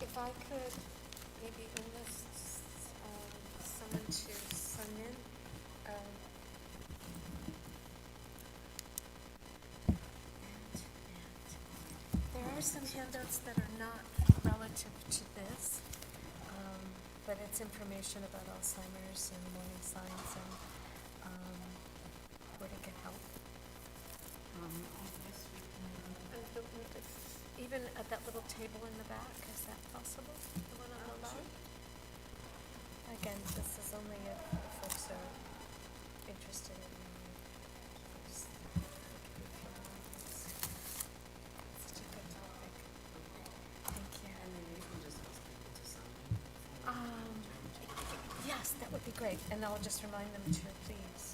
If I could maybe enlist someone to sign in. um, There are some handouts that are not relative to this, but it's information about Alzheimer's and warning signs and where to get help. Even at that little table in the back, is that possible? The one on the left? Again, this is only if folks are interested in folks looking at feelings. Such a good topic. Thank you. And then you can just ask people to sign. Yes, that would be great, and I'll just remind them to please.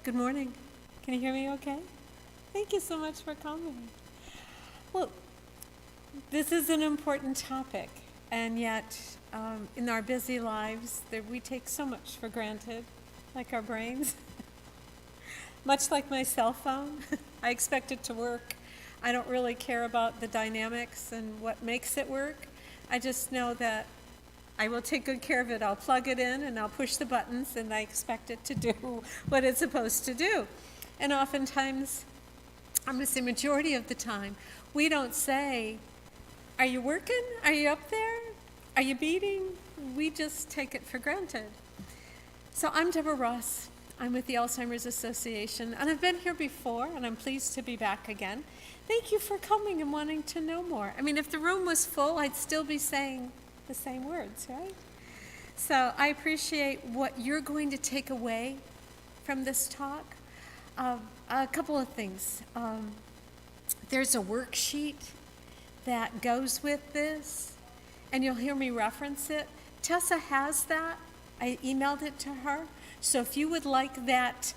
Good morning. Can you hear me okay? Thank you so much for coming. Well, this is an important topic, and yet in our busy lives, we take so much for granted, like our brains. Much like my cell phone, I expect it to work. I don't really care about the dynamics and what makes it work. I just know that I will take good care of it. I'll plug it in and I'll push the buttons and I expect it to do what it's supposed to do. And oftentimes, I'm going to say majority of the time, we don't say, are you working? Are you up there? Are you beating? We just take it for granted. So I'm Deborah Ross. I'm with the Alzheimer's Association, and I've been here before, and I'm pleased to be back again. Thank you for coming and wanting to know more. I mean, if the room was full, I'd still be saying the same words, right? So I appreciate what you're going to take away from this talk. A couple of things. There's a worksheet that goes with this, and you'll hear me reference it. Tessa has that. I emailed it to her. So if you would like that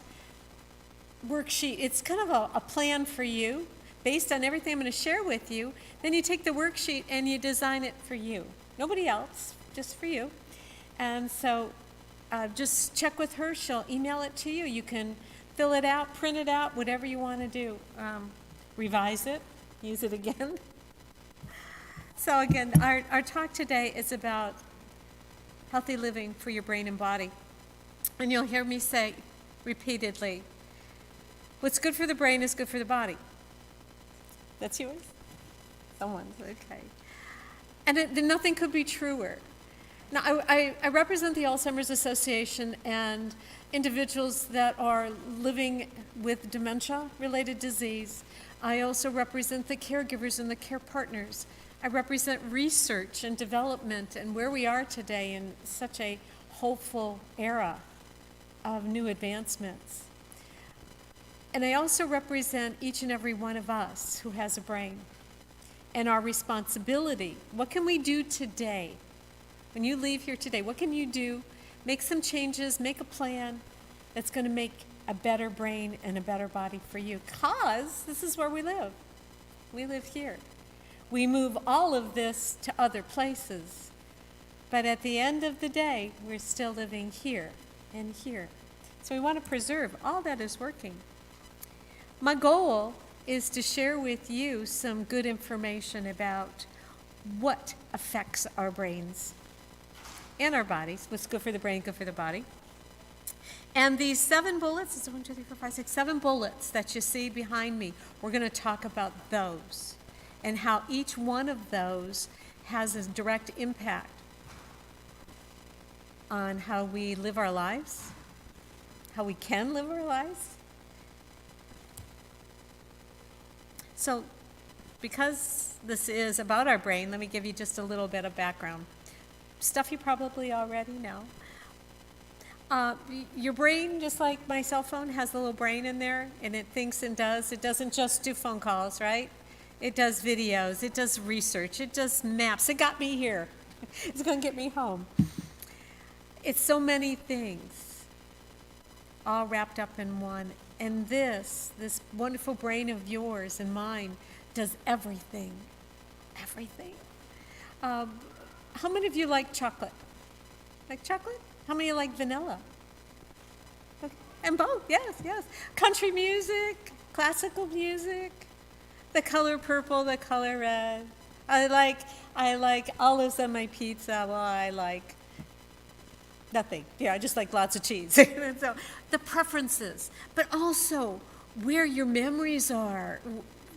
worksheet, it's kind of a plan for you based on everything I'm going to share with you. Then you take the worksheet and you design it for you. Nobody else, just for you. And so just check with her. She'll email it to you. You can fill it out, print it out, whatever you want to do. Revise it, use it again. So again, our talk today is about healthy living for your brain and body. And you'll hear me say repeatedly, what's good for the brain is good for the body. That's yours? Someone's, okay. And nothing could be truer. Now, I represent the Alzheimer's Association and individuals that are living with dementia-related disease. I also represent the caregivers and the care partners. I represent research and development and where we are today in such a hopeful era of new advancements. And I also represent each and every one of us who has a brain and our responsibility. What can we do today? When you leave here today, what can you do? Make some changes, make a plan that's going to make a better brain and a better body for you. Because this is where we live. We live here. We move all of this to other places. But at the end of the day, we're still living here and here. So we want to preserve all that is working. My goal is to share with you some good information about what affects our brains and our bodies, what's good for the brain, good for the body. And these 7 bullets, it's 1, 2, 3, 4, 5, 6, 7 bullets that you see behind me, we're going to talk about those and how each one of those has a direct impact on how we live our lives, how we can live our lives. So, because this is about our brain, let me give you just a little bit of background. Stuff you probably already know. Your brain, just like my cell phone, has a little brain in there, and it thinks and does. It doesn't just do phone calls, right? It does videos, it does research, it does maps. It got me here. It's going to get me home. It's so many things, all wrapped up in one. And this wonderful brain of yours and mine does everything. Everything. How many of you like chocolate? Like chocolate? How many like vanilla? Okay. And both, yes. Country music, classical music, the color purple, the color red. I like olives on my pizza. Well, I like nothing. Yeah, I just like lots of cheese. So the preferences, but also where your memories are.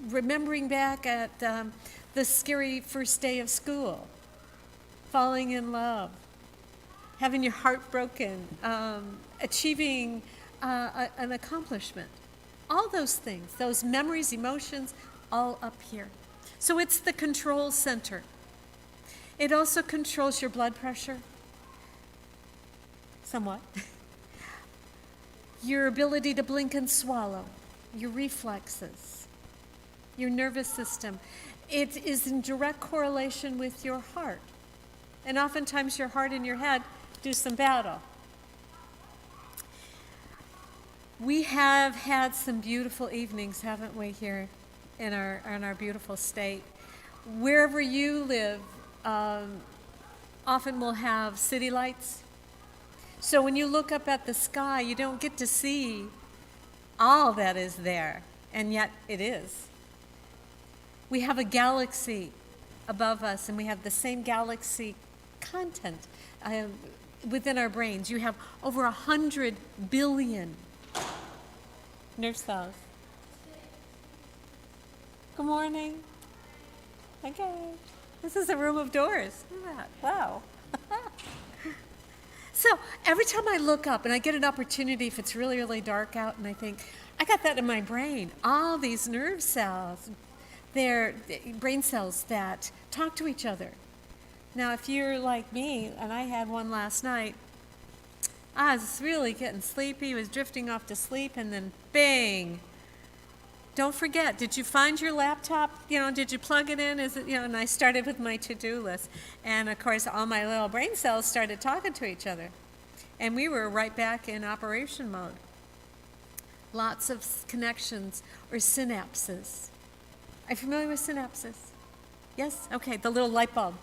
Remembering back at the scary first day of school, falling in love, having your heart broken, achieving an accomplishment. All those things, those memories, emotions, all up here. So it's the control center. It also controls your blood pressure, somewhat. Your ability to blink and swallow, your reflexes, your nervous system. It is in direct correlation with your heart. And oftentimes your heart and your head do some battle. We have had some beautiful evenings, haven't we, here in our beautiful state. Wherever you live, often will have city lights. So when you look up at the sky, you don't get to see all that is there, and yet it is. We have a galaxy above us, and we have the same galaxy content within our brains. You have over 100 billion nerve cells. Good morning. Okay. This is a room of doors. Look at that. Wow. So every time I look up and I get an opportunity, if it's really, really dark out, and I think, I got that in my brain. All these nerve cells, they're brain cells that talk to each other. Now, if you're like me, and I had one last night, I was really getting sleepy, was drifting off to sleep, and then bang. Don't forget, did you find your laptop? Did you plug it in? And I started with my to-do list. And of course, all my little brain cells started talking to each other. And we were right back in operation mode. Lots of connections or synapses. Are you familiar with synapses? Yes? Okay, the little light bulb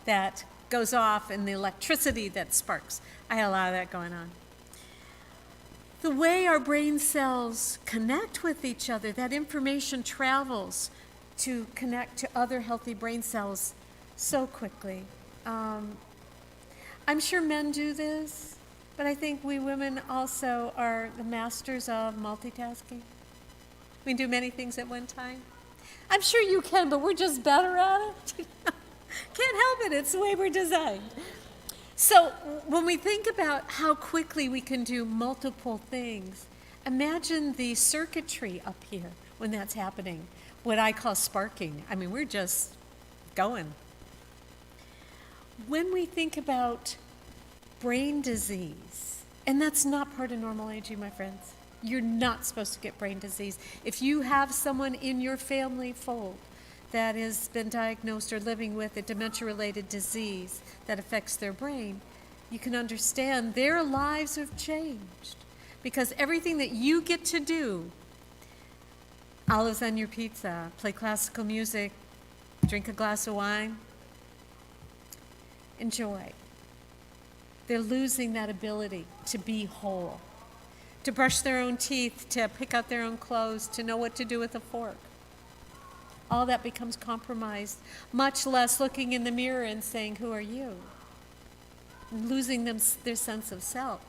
that goes off and the electricity that sparks. I had a lot of that going on. The way our brain cells connect with each other, that information travels to connect to other healthy brain cells so quickly. I'm sure men do this, but I think we women also are the masters of multitasking. We can do many things at one time. I'm sure you can, but we're just better at it. Can't help it, it's the way we're designed. So when we think about how quickly we can do multiple things, imagine the circuitry up here when that's happening, what I call sparking. I mean, we're just going. When we think about brain disease, and that's not part of normal aging, my friends. You're not supposed to get brain disease. If you have someone in your family fold that has been diagnosed or living with a dementia-related disease that affects their brain, you can understand their lives have changed because everything that you get to do, olives on your pizza, play classical music, drink a glass of wine, enjoy. They're losing that ability to be whole, to brush their own teeth, to pick out their own clothes, to know what to do with a fork. All that becomes compromised, much less looking in the mirror and saying, who are you? Losing their sense of self.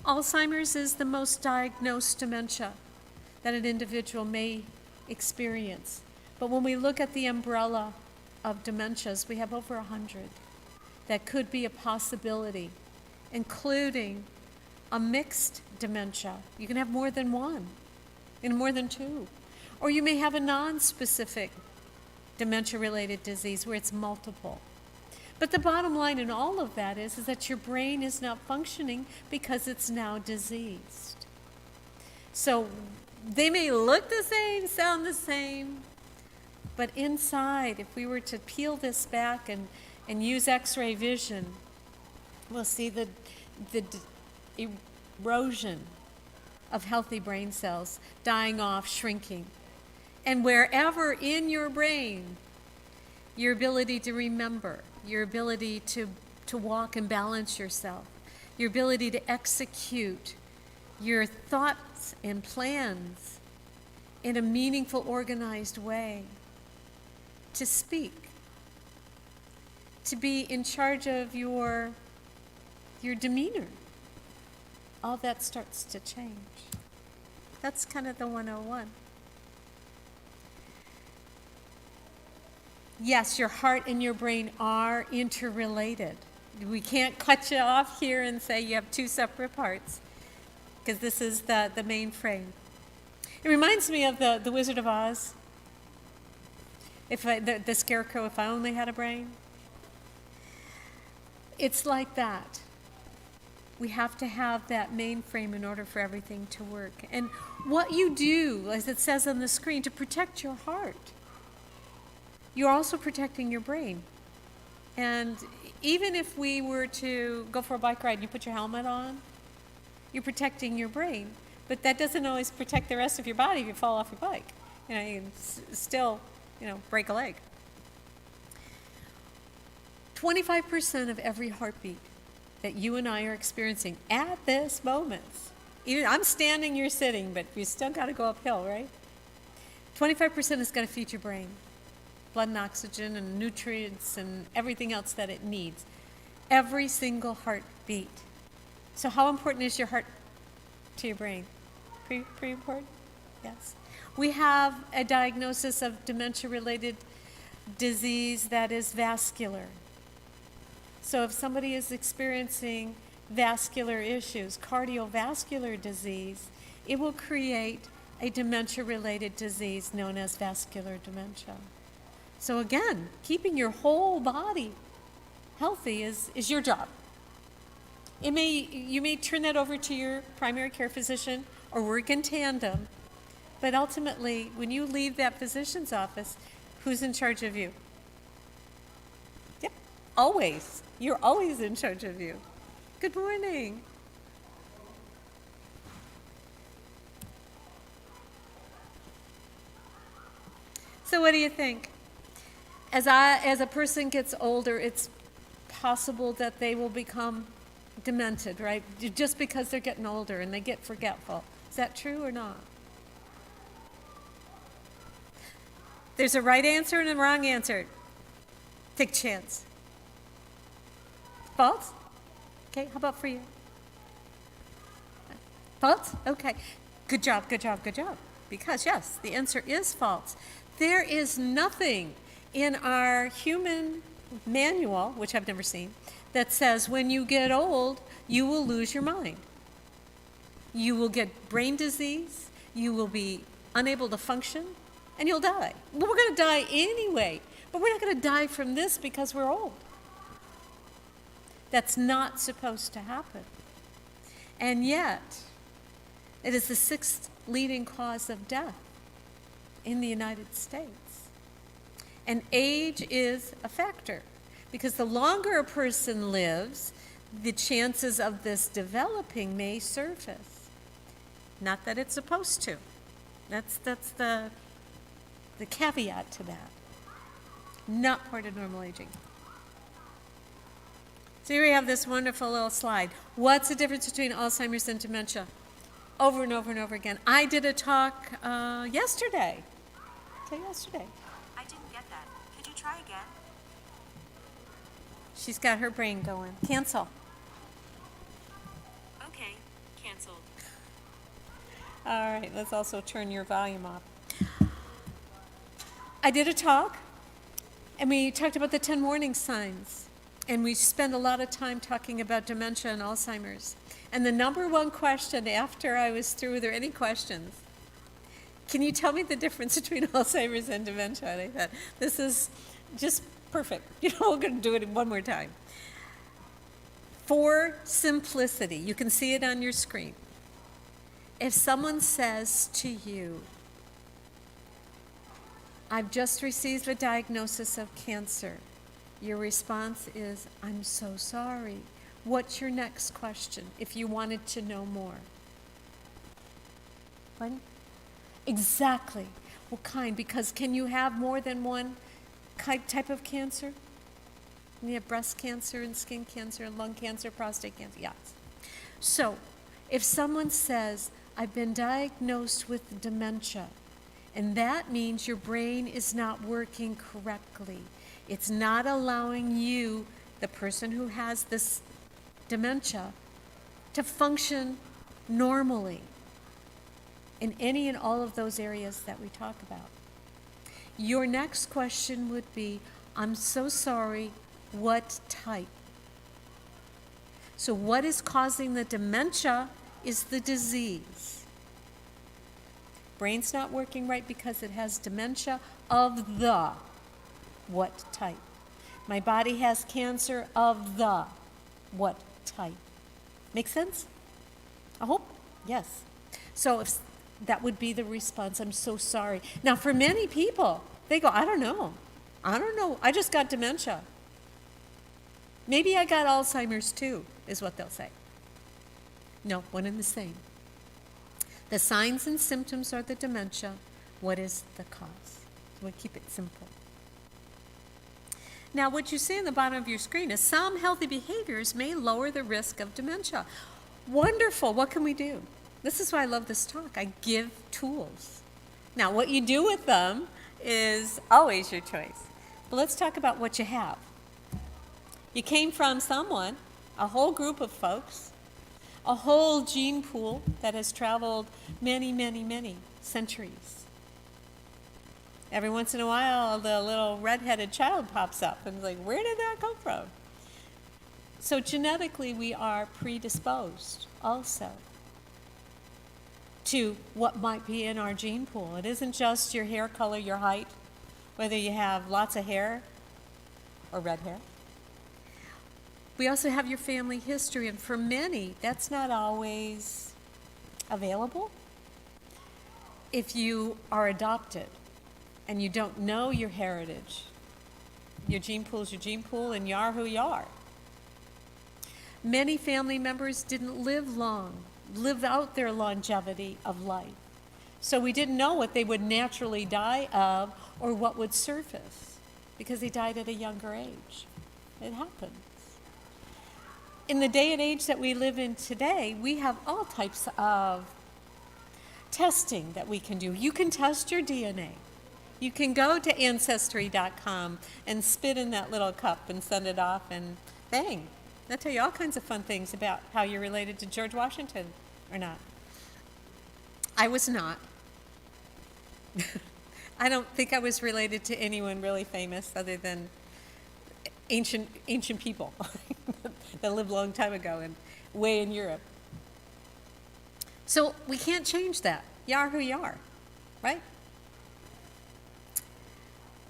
Alzheimer's is the most diagnosed dementia that an individual may experience. But when we look at the umbrella of dementias, we have over 100 that could be a possibility, including a mixed dementia. You can have more than one, and more than two. Or you may have a non-specific dementia-related disease where it's multiple. But the bottom line in all of that is that your brain is not functioning because it's now diseased. So they may look the same, sound the same, but inside, if we were to peel this back and use X-ray vision, we'll see the erosion of healthy brain cells dying off, shrinking. And wherever in your brain, your ability to remember, your ability to walk and balance yourself, your ability to execute your thoughts and plans in a meaningful, organized way, to speak, to be in charge of your demeanor, all that starts to change. That's kind of the 101. Yes, your heart and your brain are interrelated. We can't cut you off here and say you have two separate parts, because this is the main frame. It reminds me of the Wizard of Oz. The scarecrow, if I only had a brain. It's like that. We have to have that mainframe in order for everything to work. And what you do, as it says on the screen, to protect your heart, you're also protecting your brain. And even if we were to go for a bike ride and you put your helmet on, you're protecting your brain. But that doesn't always protect the rest of your body if you fall off your bike. You know, you can still, break a leg. 25% of every heartbeat that you and I are experiencing at this moment, even I'm standing, you're sitting, but you still got to go uphill, right? 25% is going to feed your brain. Blood and oxygen and nutrients and everything else that it needs. Every single heartbeat. So how important is your heart to your brain? Pretty important? Yes. We have a diagnosis of dementia-related disease that is vascular. So if somebody is experiencing vascular issues, cardiovascular disease, it will create a dementia-related disease known as vascular dementia. So again, keeping your whole body healthy is your job. You may turn that over to your primary care physician or work in tandem, but ultimately, when you leave that physician's office, who's in charge of you? Yep, always. You're always in charge of you. Good morning. So what do you think? As a person gets older, it's possible that they will become demented, right? Just because they're getting older and they get forgetful. Is that true or not? There's a right answer and a wrong answer. Take a chance. False? Okay, how about for you? False? Okay. Good job. Because yes, the answer is false. There is nothing in our human manual, which I've never seen, that says when you get old, you will lose your mind. You will get brain disease, you will be unable to function, and you'll die. Well, we're going to die anyway, but we're not going to die from this because we're old. That's not supposed to happen. And yet, it is the 6th leading cause of death in the United States. And age is a factor, because the longer a person lives, the chances of this developing may surface. Not that it's supposed to. That's the caveat to that. Not part of normal aging. So here we have this wonderful little slide. What's the difference between Alzheimer's and dementia? Over and over and over again. I did a talk yesterday. I didn't get that. Could you try again? She's got her brain going. Cancel. Okay, canceled. All right, let's also turn your volume off. I did a talk, and we talked about the 10 warning signs. And we spent a lot of time talking about dementia and Alzheimer's. And the number one question after I was through, were there any questions? Can you tell me the difference between Alzheimer's and dementia? And I thought, this is just perfect. We're going to do it one more time. For simplicity, you can see it on your screen. If someone says to you, I've just received a diagnosis of cancer, your response is, I'm so sorry. What's your next question if you wanted to know more? Pardon? Exactly. What kind? Because can you have more than one type of cancer? You have breast cancer and skin cancer and lung cancer, prostate cancer. Yes. So if someone says, I've been diagnosed with dementia, and that means your brain is not working correctly. It's not allowing you, the person who has this dementia, to function normally in any and all of those areas that we talk about. Your next question would be, I'm so sorry, what type? So what is causing the dementia is the disease. Brain's not working right because it has dementia of the what type. My body has cancer of the what type. Make sense? I hope. Yes. So if that would be the response, I'm so sorry. Now for many people, they go, I don't know. I just got dementia. Maybe I got Alzheimer's too, is what they'll say. No, one and the same. The signs and symptoms are the dementia. What is the cause? So we keep it simple. Now, what you see on the bottom of your screen is some healthy behaviors may lower the risk of dementia. Wonderful. What can we do? This is why I love this talk. I give tools. Now, what you do with them is always your choice. But let's talk about what you have. You came from someone, a whole group of folks, a whole gene pool that has traveled many, many, many centuries. Every once in a while, the little redheaded child pops up and is like, where did that come from? So genetically, we are predisposed also to what might be in our gene pool. It isn't just your hair color, your height, whether you have lots of hair or red hair. We also have your family history, and for many, that's not always available. If you are adopted and you don't know your heritage, your gene pool is your gene pool, and you are who you are. Many family members didn't live long, live out their longevity of life. So we didn't know what they would naturally die of or what would surface because they died at a younger age. It happens. In the day and age that we live in today, we have all types of testing that we can do. You can test your DNA. You can go to Ancestry.com and spit in that little cup and send it off, and bang. They'll tell you all kinds of fun things about how you're related to George Washington or not. I was not. I don't think I was related to anyone really famous other than ancient people that lived a long time ago and way in Europe. So we can't change that. You are who you are, right?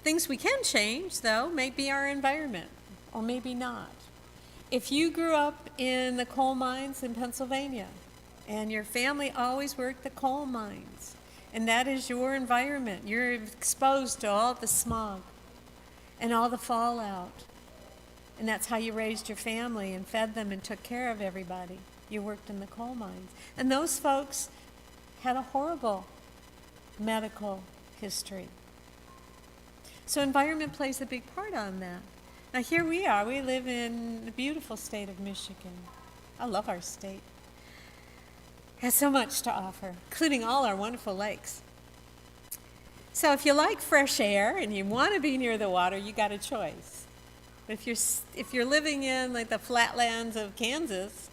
Things we can change, though, may be our environment, or maybe not. If you grew up in the coal mines in Pennsylvania, and your family always worked the coal mines, and that is your environment, you're exposed to all the smog and all the fallout, and that's how you raised your family and fed them and took care of everybody. You worked in the coal mines. And those folks had a horrible medical history. So environment plays a big part on that. Now here we are. We live in the beautiful state of Michigan. I love our state. It has so much to offer, including all our wonderful lakes. So if you like fresh air and you want to be near the water, you got a choice. But if you're living in like the flatlands of Kansas,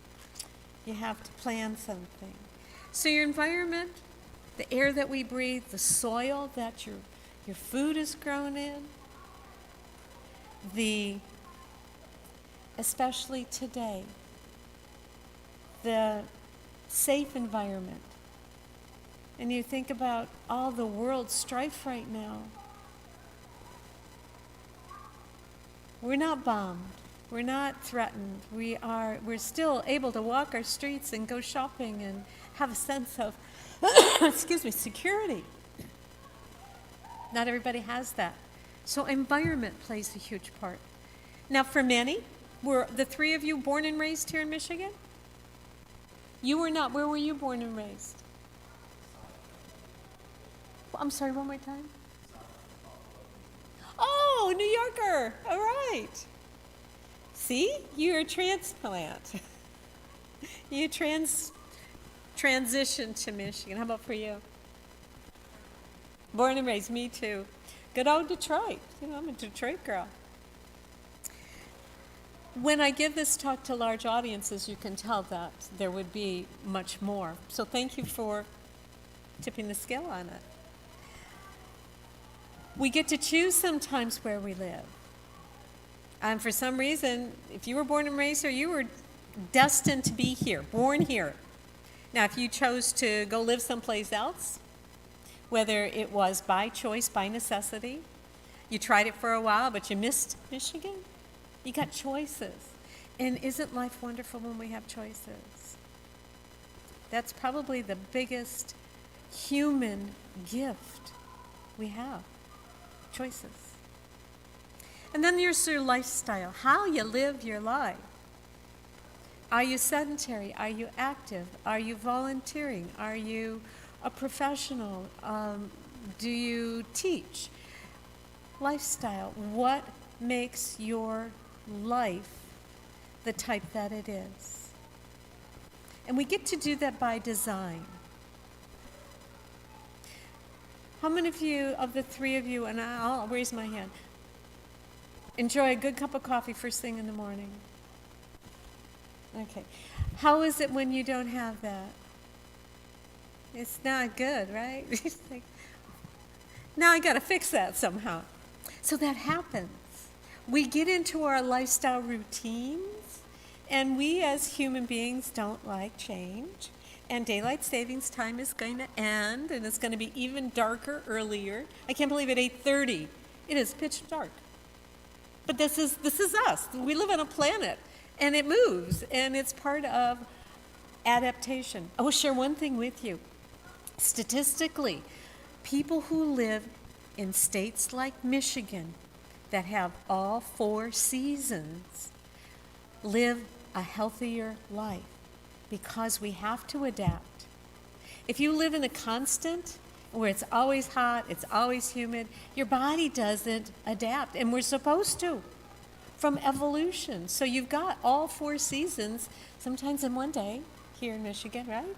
you have to plan something. So your environment, the air that we breathe, the soil that your food is grown in, especially today, the safe environment. And you think about all the world strife right now. We're not bombed. We're not threatened. We're still able to walk our streets and go shopping and have a sense of, security. Not everybody has that. So environment plays a huge part. Now for many, were the three of you born and raised here in Michigan? You were not. Where were you born and raised? I'm sorry, one more time. Oh, New Yorker. All right. See, you're a transplant. You transitioned to Michigan. How about for you? Born and raised, me too. Good old Detroit. I'm a Detroit girl. When I give this talk to large audiences, you can tell that there would be much more. So thank you for tipping the scale on it. We get to choose sometimes where we live. And for some reason, if you were born and raised here, you were destined to be here, born here. Now, if you chose to go live someplace else, whether it was by choice, by necessity, you tried it for a while, but you missed Michigan, you got choices. And isn't life wonderful when we have choices? That's probably the biggest human gift we have, choices. And then there's your lifestyle, how you live your life. Are you sedentary? Are you active? Are you volunteering? Are you a professional? Do you teach? Lifestyle. What makes your life the type that it is? And we get to do that by design. How many of you, of the three of you, and I'll raise my hand, enjoy a good cup of coffee first thing in the morning? Okay. How is it when you don't have that? It's not good, right? It's like, now I got to fix that somehow. So that happens. We get into our lifestyle routines, and we as human beings don't like change. And daylight savings time is going to end, and it's going to be even darker earlier. I can't believe at 8:30 it is pitch dark. But this is us. We live on a planet, and it moves, and it's part of adaptation. I will share one thing with you. Statistically, people who live in states like Michigan that have all 4 seasons live a healthier life because we have to adapt. If you live in a constant where it's always hot, it's always humid, your body doesn't adapt, and we're supposed to from evolution. So you've got all 4 seasons, sometimes in one day here in Michigan, right?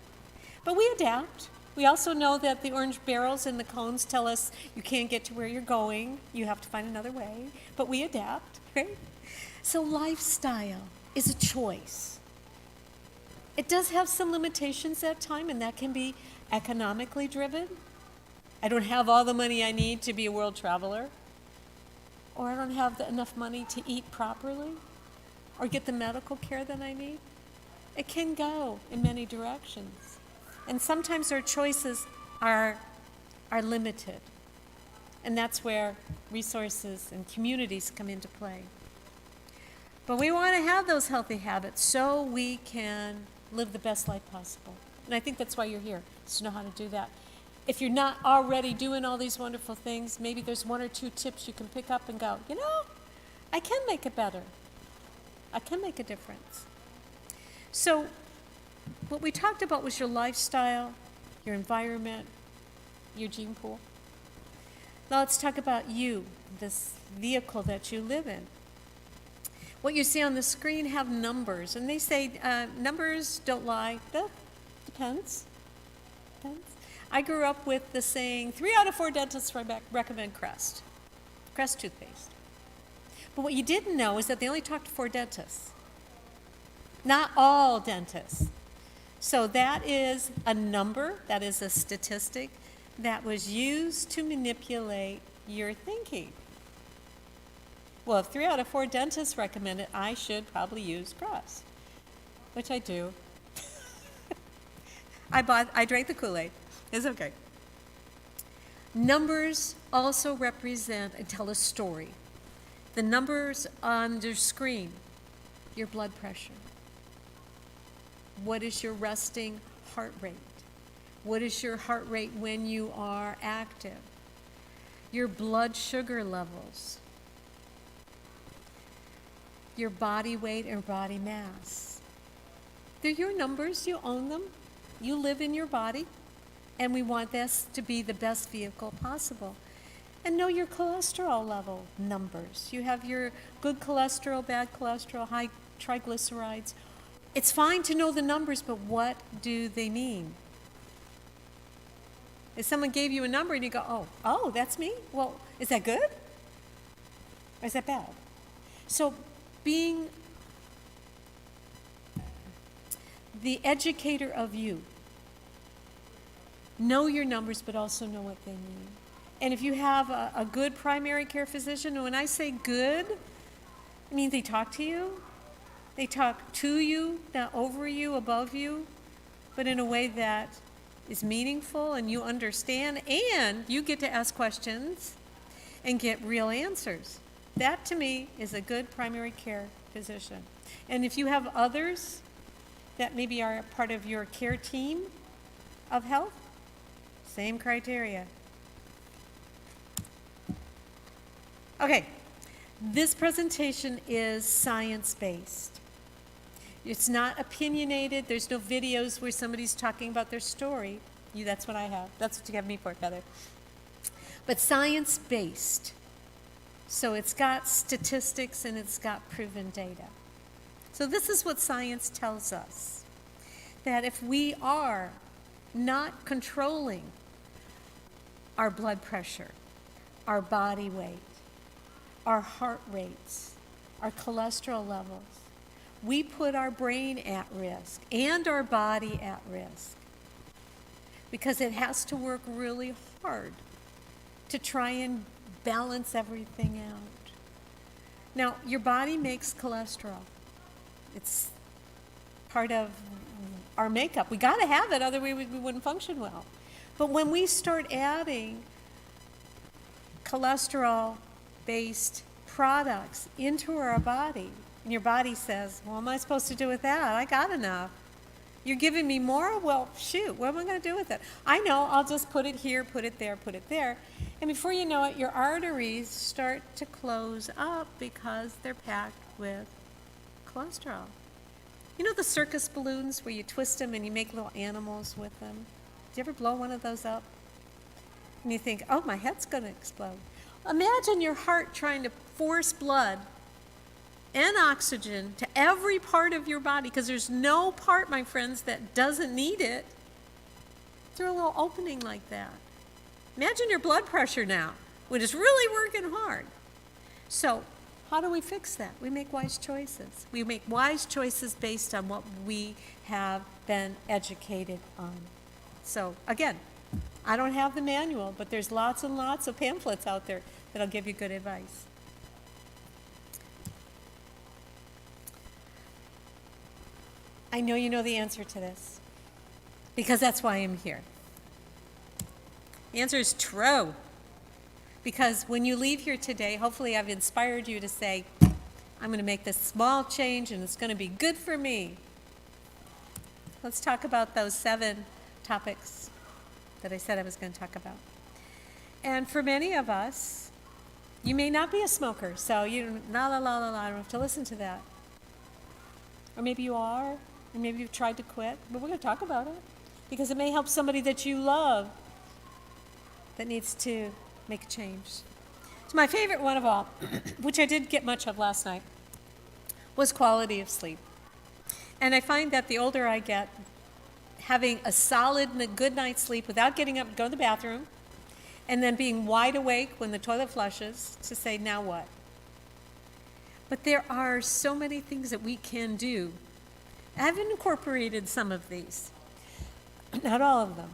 But we adapt. We also know that the orange barrels and the cones tell us you can't get to where you're going. You have to find another way. But we adapt, right? So lifestyle is a choice. It does have some limitations at times, and that can be economically driven. I don't have all the money I need to be a world traveler. Or I don't have enough money to eat properly or get the medical care that I need. It can go in many directions. And sometimes our choices are limited. And that's where resources and communities come into play. But we want to have those healthy habits so we can live the best life possible. And I think that's why you're here, is to know how to do that. If you're not already doing all these wonderful things, maybe there's 1 or 2 tips you can pick up and go, I can make it better. I can make a difference. So what we talked about was your lifestyle, your environment, your gene pool. Now let's talk about you, this vehicle that you live in. What you see on the screen have numbers, and they say numbers don't lie. Well, depends. I grew up with the saying, 3 out of 4 dentists recommend Crest toothpaste. But what you didn't know is that they only talked to 4 dentists. Not all dentists. So that is a number, that is a statistic that was used to manipulate your thinking. Well, if 3 out of 4 dentists recommend it, I should probably use Crest, which I do. I drank the Kool-Aid. It's okay. Numbers also represent and tell a story. The numbers on your screen, your blood pressure. What is your resting heart rate? What is your heart rate when you are active? Your blood sugar levels. Your body weight and body mass. They're your numbers, you own them. You live in your body, and we want this to be the best vehicle possible. And know your cholesterol level numbers. You have your good cholesterol, bad cholesterol, high triglycerides. It's fine to know the numbers, but what do they mean? If someone gave you a number and you go, oh, that's me? Well, is that good? Or is that bad? So being the educator of you, know your numbers, but also know what they mean. And if you have a good primary care physician, and when I say good, it means they talk to you. They talk to you, not over you, above you, but in a way that is meaningful and you understand, and you get to ask questions and get real answers. That, to me, is a good primary care physician. And if you have others that maybe are part of your care team of health, same criteria. Okay, this presentation is science-based. It's not opinionated. There's no videos where somebody's talking about their story. That's what I have. That's what you have me for, Heather. But science-based. So it's got statistics and it's got proven data. So this is what science tells us. That if we are not controlling our blood pressure, our body weight, our heart rates, our cholesterol levels, we put our brain at risk and our body at risk because it has to work really hard to try and balance everything out. Now, your body makes cholesterol. It's part of our makeup. We got to have it, otherwise we wouldn't function well. But when we start adding cholesterol-based products into our body, and your body says, well, what am I supposed to do with that? I got enough. You're giving me more? Well, shoot, what am I going to do with it? I know, I'll just put it here, put it there, put it there. And before you know it, your arteries start to close up because they're packed with cholesterol. You know the circus balloons where you twist them and you make little animals with them? Do you ever blow one of those up? And you think, oh, my head's going to explode. Imagine your heart trying to force blood and oxygen to every part of your body, because there's no part, my friends, that doesn't need it, through a little opening like that. Imagine your blood pressure now, when it's really working hard. So how do we fix that? We make wise choices. We make wise choices based on what we have been educated on. So again, I don't have the manual, but there's lots and lots of pamphlets out there that'll give you good advice. I know you know the answer to this, because that's why I'm here. The answer is true. Because when you leave here today, hopefully I've inspired you to say, I'm going to make this small change and it's going to be good for me. Let's talk about those 7 topics that I said I was going to talk about. And for many of us, you may not be a smoker, so you I don't have to listen to that. Or maybe you are, or maybe you've tried to quit, but we're going to talk about it because it may help somebody that you love that needs to make a change. So my favorite one of all, which I didn't get much of last night, was quality of sleep. And I find that the older I get, having a solid and a good night's sleep without getting up and going to the bathroom, and then being wide awake when the toilet flushes to say, now what? But there are so many things that we can do. I've incorporated some of these, not all of them.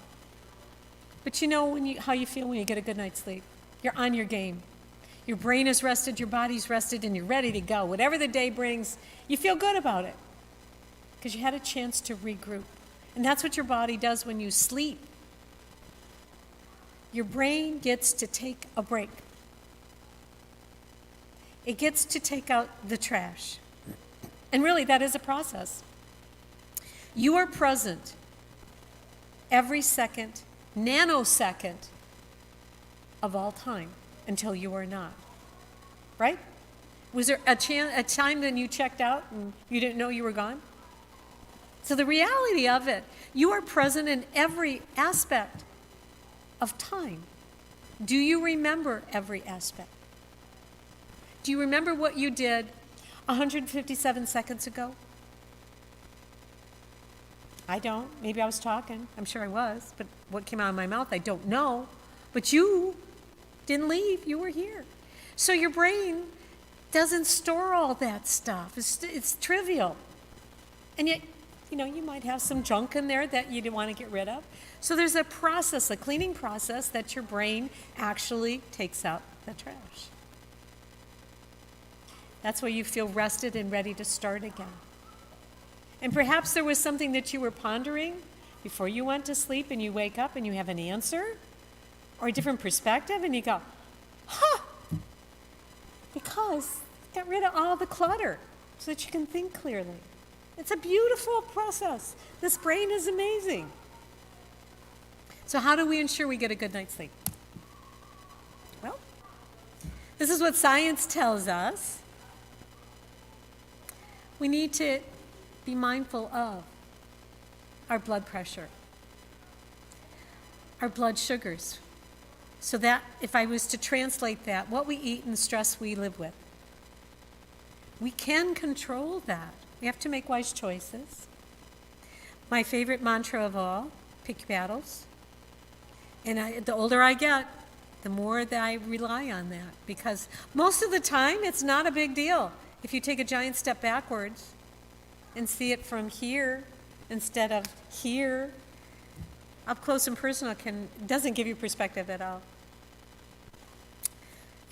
But you know how you feel when you get a good night's sleep. You're on your game. Your brain is rested, your body's rested, and you're ready to go. Whatever the day brings, you feel good about it because you had a chance to regroup. And that's what your body does when you sleep. Your brain gets to take a break. It gets to take out the trash. And really, that is a process. You are present every second, nanosecond of all time until you are not. Right? Was there a time when you checked out and you didn't know you were gone? So the reality of it, you are present in every aspect of time. Do you remember every aspect? Do you remember what you did 157 seconds ago? I don't. Maybe I was talking. I'm sure I was. But what came out of my mouth, I don't know. But you didn't leave. You were here. So your brain doesn't store all that stuff. It's trivial. And yet, you might have some junk in there that you didn't want to get rid of. So there's a process, a cleaning process, that your brain actually takes out the trash. That's why you feel rested and ready to start again. And perhaps there was something that you were pondering before you went to sleep, and you wake up and you have an answer or a different perspective, and you go, because you got rid of all the clutter so that you can think clearly. It's a beautiful process. This brain is amazing. So how do we ensure we get a good night's sleep? Well, this is what science tells us. We need to be mindful of our blood pressure, our blood sugars. So that, if I was to translate that, what we eat and the stress we live with. We can control that. We have to make wise choices. My favorite mantra of all, pick your battles. And the older I get, the more that I rely on that. Because most of the time, it's not a big deal. If you take a giant step backwards and see it from here instead of here, up close and personal doesn't give you perspective at all.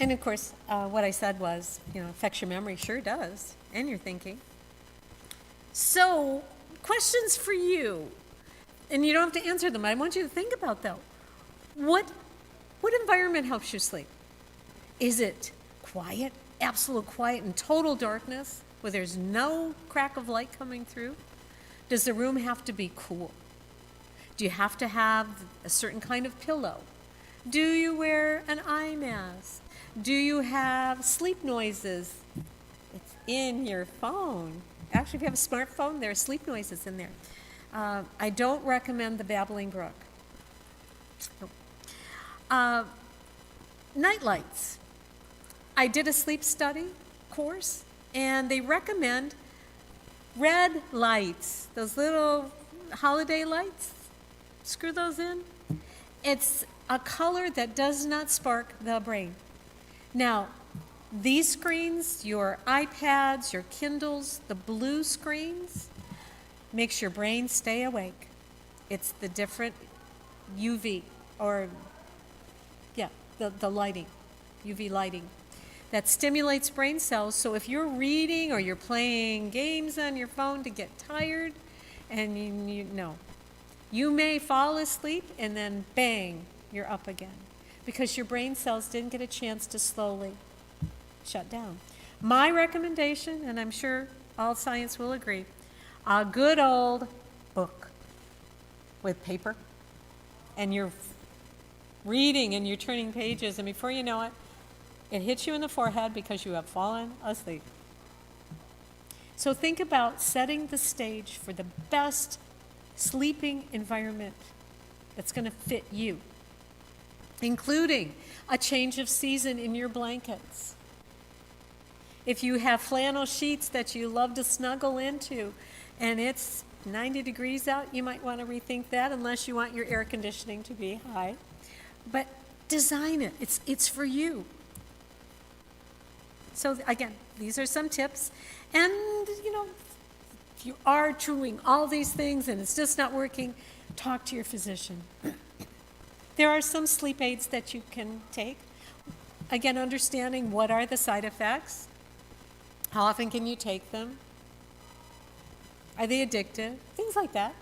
And of course, what I said was, affects your memory. Sure does. And your thinking. So, questions for you. And you don't have to answer them. I want you to think about, though. What environment helps you sleep? Is it quiet, absolute quiet and total darkness, where there's no crack of light coming through? Does the room have to be cool? Do you have to have a certain kind of pillow? Do you wear an eye mask? Do you have sleep noises? It's in your phone. Actually, if you have a smartphone, there are sleep noises in there. I don't recommend the babbling brook. Nope. Night lights. I did a sleep study course, and they recommend red lights, those little holiday lights. Screw those in. It's a color that does not spark the brain. Now, these screens, your iPads, your Kindles, the blue screens, makes your brain stay awake. It's the different UV, or, the lighting, UV lighting, that stimulates brain cells. So if you're reading or you're playing games on your phone to get tired, and you may fall asleep and then bang, you're up again, because your brain cells didn't get a chance to slowly shut down. My recommendation, and I'm sure all science will agree, a good old book with paper, and you're reading and you're turning pages, and before you know it, it hits you in the forehead because you have fallen asleep. So think about setting the stage for the best sleeping environment that's going to fit you, including a change of season in your blankets. If you have flannel sheets that you love to snuggle into and it's 90 degrees out, you might want to rethink that, unless you want your air conditioning to be high. But design it. It's for you. So again, these are some tips. And, if you are doing all these things and it's just not working, talk to your physician. There are some sleep aids that you can take. Again, understanding what are the side effects. How often can you take them? Are they addictive? Things like that.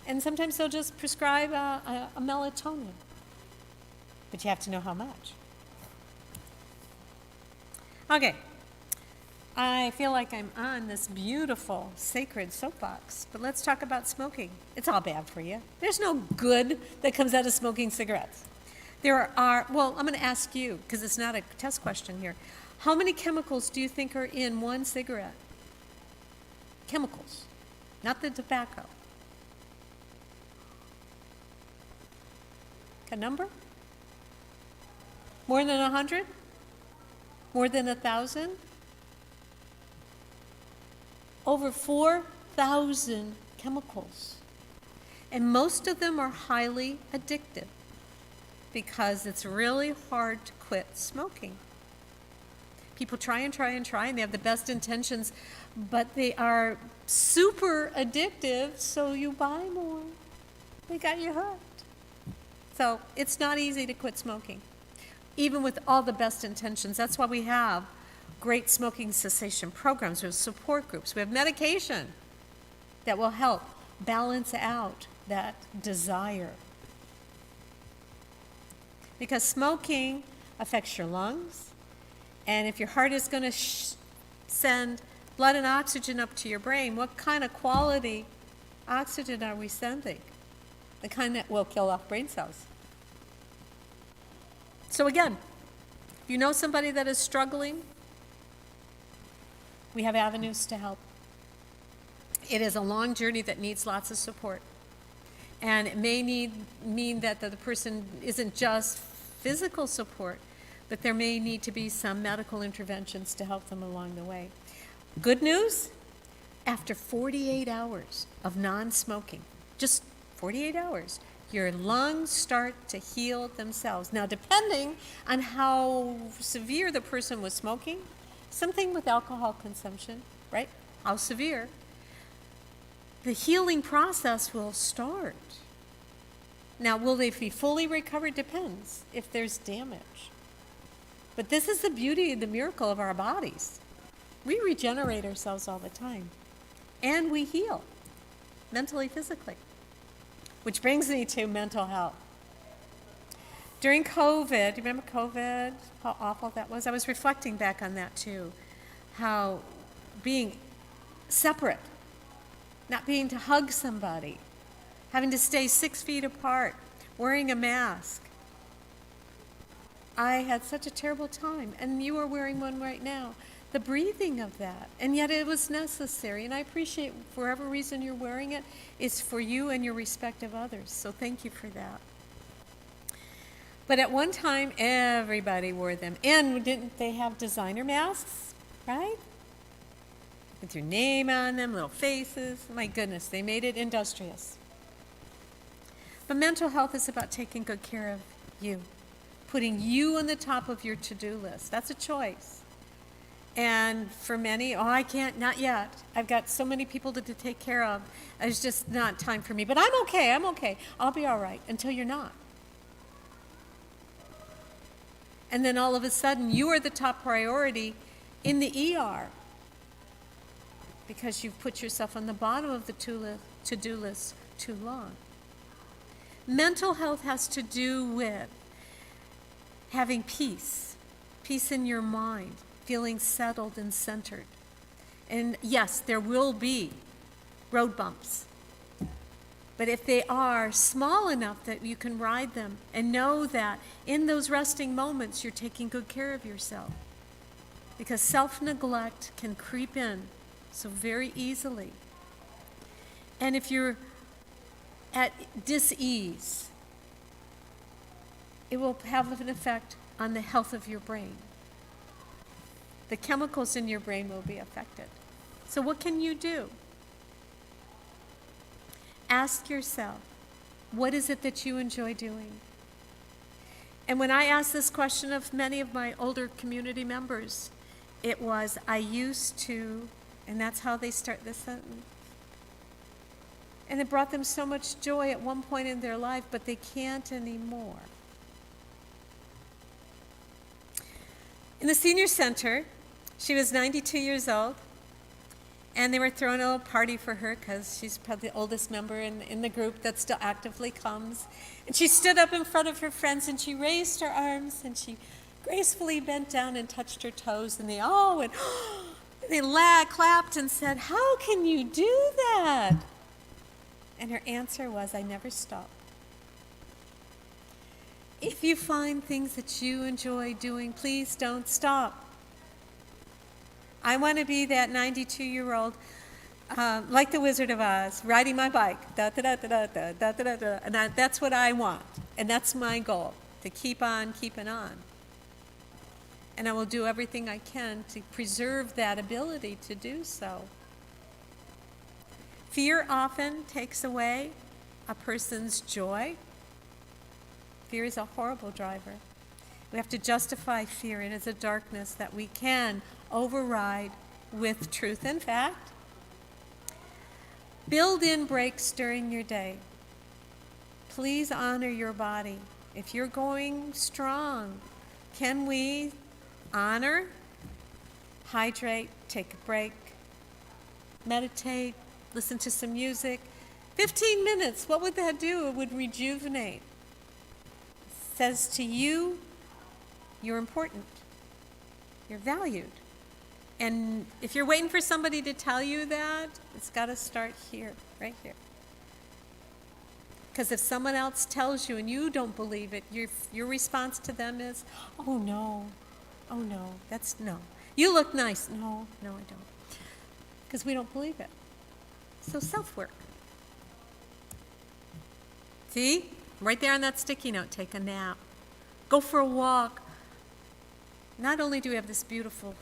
And sometimes they'll just prescribe a melatonin. But you have to know how much. Okay. I feel like I'm on this beautiful, sacred soapbox, but let's talk about smoking. It's all bad for you. There's no good that comes out of smoking cigarettes. I'm going to ask you, because it's not a test question here. How many chemicals do you think are in one cigarette? Chemicals, not the tobacco. A number? More than 100? More than 1,000? Over 4,000 chemicals. And most of them are highly addictive because it's really hard to quit smoking. People try and they have the best intentions, but they are super addictive, so you buy more. They got you hooked. So it's not easy to quit smoking, even with all the best intentions. That's why we have great smoking cessation programs. We have support groups. We have medication that will help balance out that desire. Because smoking affects your lungs, and if your heart is going to send blood and oxygen up to your brain, what kind of quality oxygen are we sending? The kind that will kill off brain cells. So again, if you know somebody that is struggling, we have avenues to help. It is a long journey that needs lots of support. And it may mean that the person isn't just physical support, but there may need to be some medical interventions to help them along the way. Good news, after 48 hours of non-smoking, just 48 hours, your lungs start to heal themselves. Now, depending on how severe the person was smoking, something with alcohol consumption, right? How severe, the healing process will start. Now, will they be fully recovered? Depends if there's damage. But this is the beauty and the miracle of our bodies. We regenerate ourselves all the time. And we heal, mentally, physically. Which brings me to mental health. During COVID, you remember COVID, how awful that was? I was reflecting back on that too. How being separate, not being to hug somebody, having to stay 6 feet apart, wearing a mask. I had such a terrible time, and you are wearing one right now. The breathing of that, and yet it was necessary, and I appreciate for whatever reason you're wearing it, it's for you and your respect of others, so thank you for that. But at one time, everybody wore them, and didn't they have designer masks, right? With your name on them, little faces. My goodness, they made it industrious. But mental health is about taking good care of you, putting you on the top of your to-do list. That's a choice. And for many, oh, I can't, not yet. I've got so many people to take care of. It's just not time for me. But I'm okay. I'll be all right until you're not. And then all of a sudden, you are the top priority in the ER because you've put yourself on the bottom of the to-do list too long. Mental health has to do with having peace in your mind, feeling settled and centered. And yes, there will be road bumps. But if they are small enough that you can ride them and know that in those resting moments you're taking good care of yourself. Because self-neglect can creep in so very easily. And if you're at dis-ease, it will have an effect on the health of your brain. The chemicals in your brain will be affected. So what can you do? Ask yourself, what is it that you enjoy doing? And when I asked this question of many of my older community members, it was, I used to, and that's how they start the sentence. And it brought them so much joy at one point in their life, but they can't anymore. In the senior center, she was 92 years old, and they were throwing a little party for her because she's probably the oldest member in the group that still actively comes. And she stood up in front of her friends, and she raised her arms, and she gracefully bent down and touched her toes, and they all went, they clapped and said, "How can you do that?" And her answer was, "I never stop." If you find things that you enjoy doing, please don't stop. I want to be that 92-year-old, like the Wizard of Oz, riding my bike, da-da-da-da-da, da-da-da-da, and that's what I want, and that's my goal, to keep on keeping on. And I will do everything I can to preserve that ability to do so. Fear often takes away a person's joy. Fear is a horrible driver. We have to justify fear. It is a darkness that we can override with truth. In fact, build in breaks during your day. Please honor your body. If you're going strong, can we honor, hydrate, take a break, meditate, listen to some music? 15 minutes, what would that do? It would rejuvenate. It says to you, you're important. You're valued. And if you're waiting for somebody to tell you that, it's got to start here, right here. Because if someone else tells you and you don't believe it, your response to them is, oh no, that's no. You look nice. No, I don't. Because we don't believe it. So self-work. See? Right there on that sticky note, take a nap. Go for a walk. Not only do we have this beautiful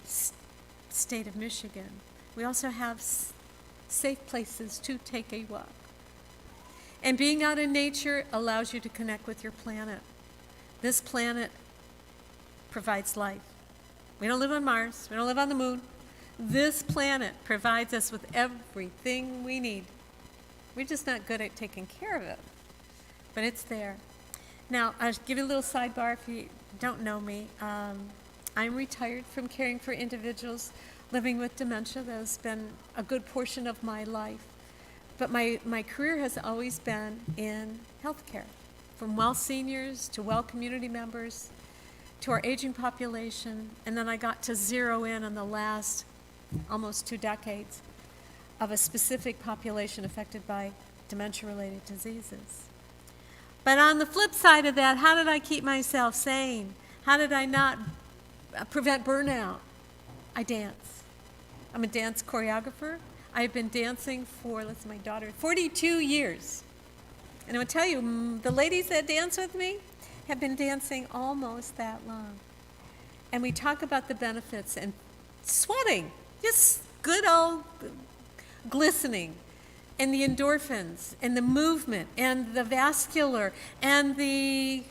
state of Michigan, we also have safe places to take a walk. And being out in nature allows you to connect with your planet. This planet provides life. We don't live on Mars. We don't live on the moon. This planet provides us with everything we need. We're just not good at taking care of it, but it's there. Now, I'll give you a little sidebar if you don't know me. I'm retired from caring for individuals living with dementia. That has been a good portion of my life. But my career has always been in healthcare, from well seniors to well community members to our aging population. And then I got to zero in on the last almost 2 decades of a specific population affected by dementia-related diseases. But on the flip side of that, how did I keep myself sane? How did I not prevent burnout? I dance. I'm a dance choreographer. I've been dancing for, my daughter, 42 years. And I will tell you, the ladies that dance with me have been dancing almost that long. And we talk about the benefits and sweating, just good old glistening, and the endorphins, and the movement, and the vascular, and the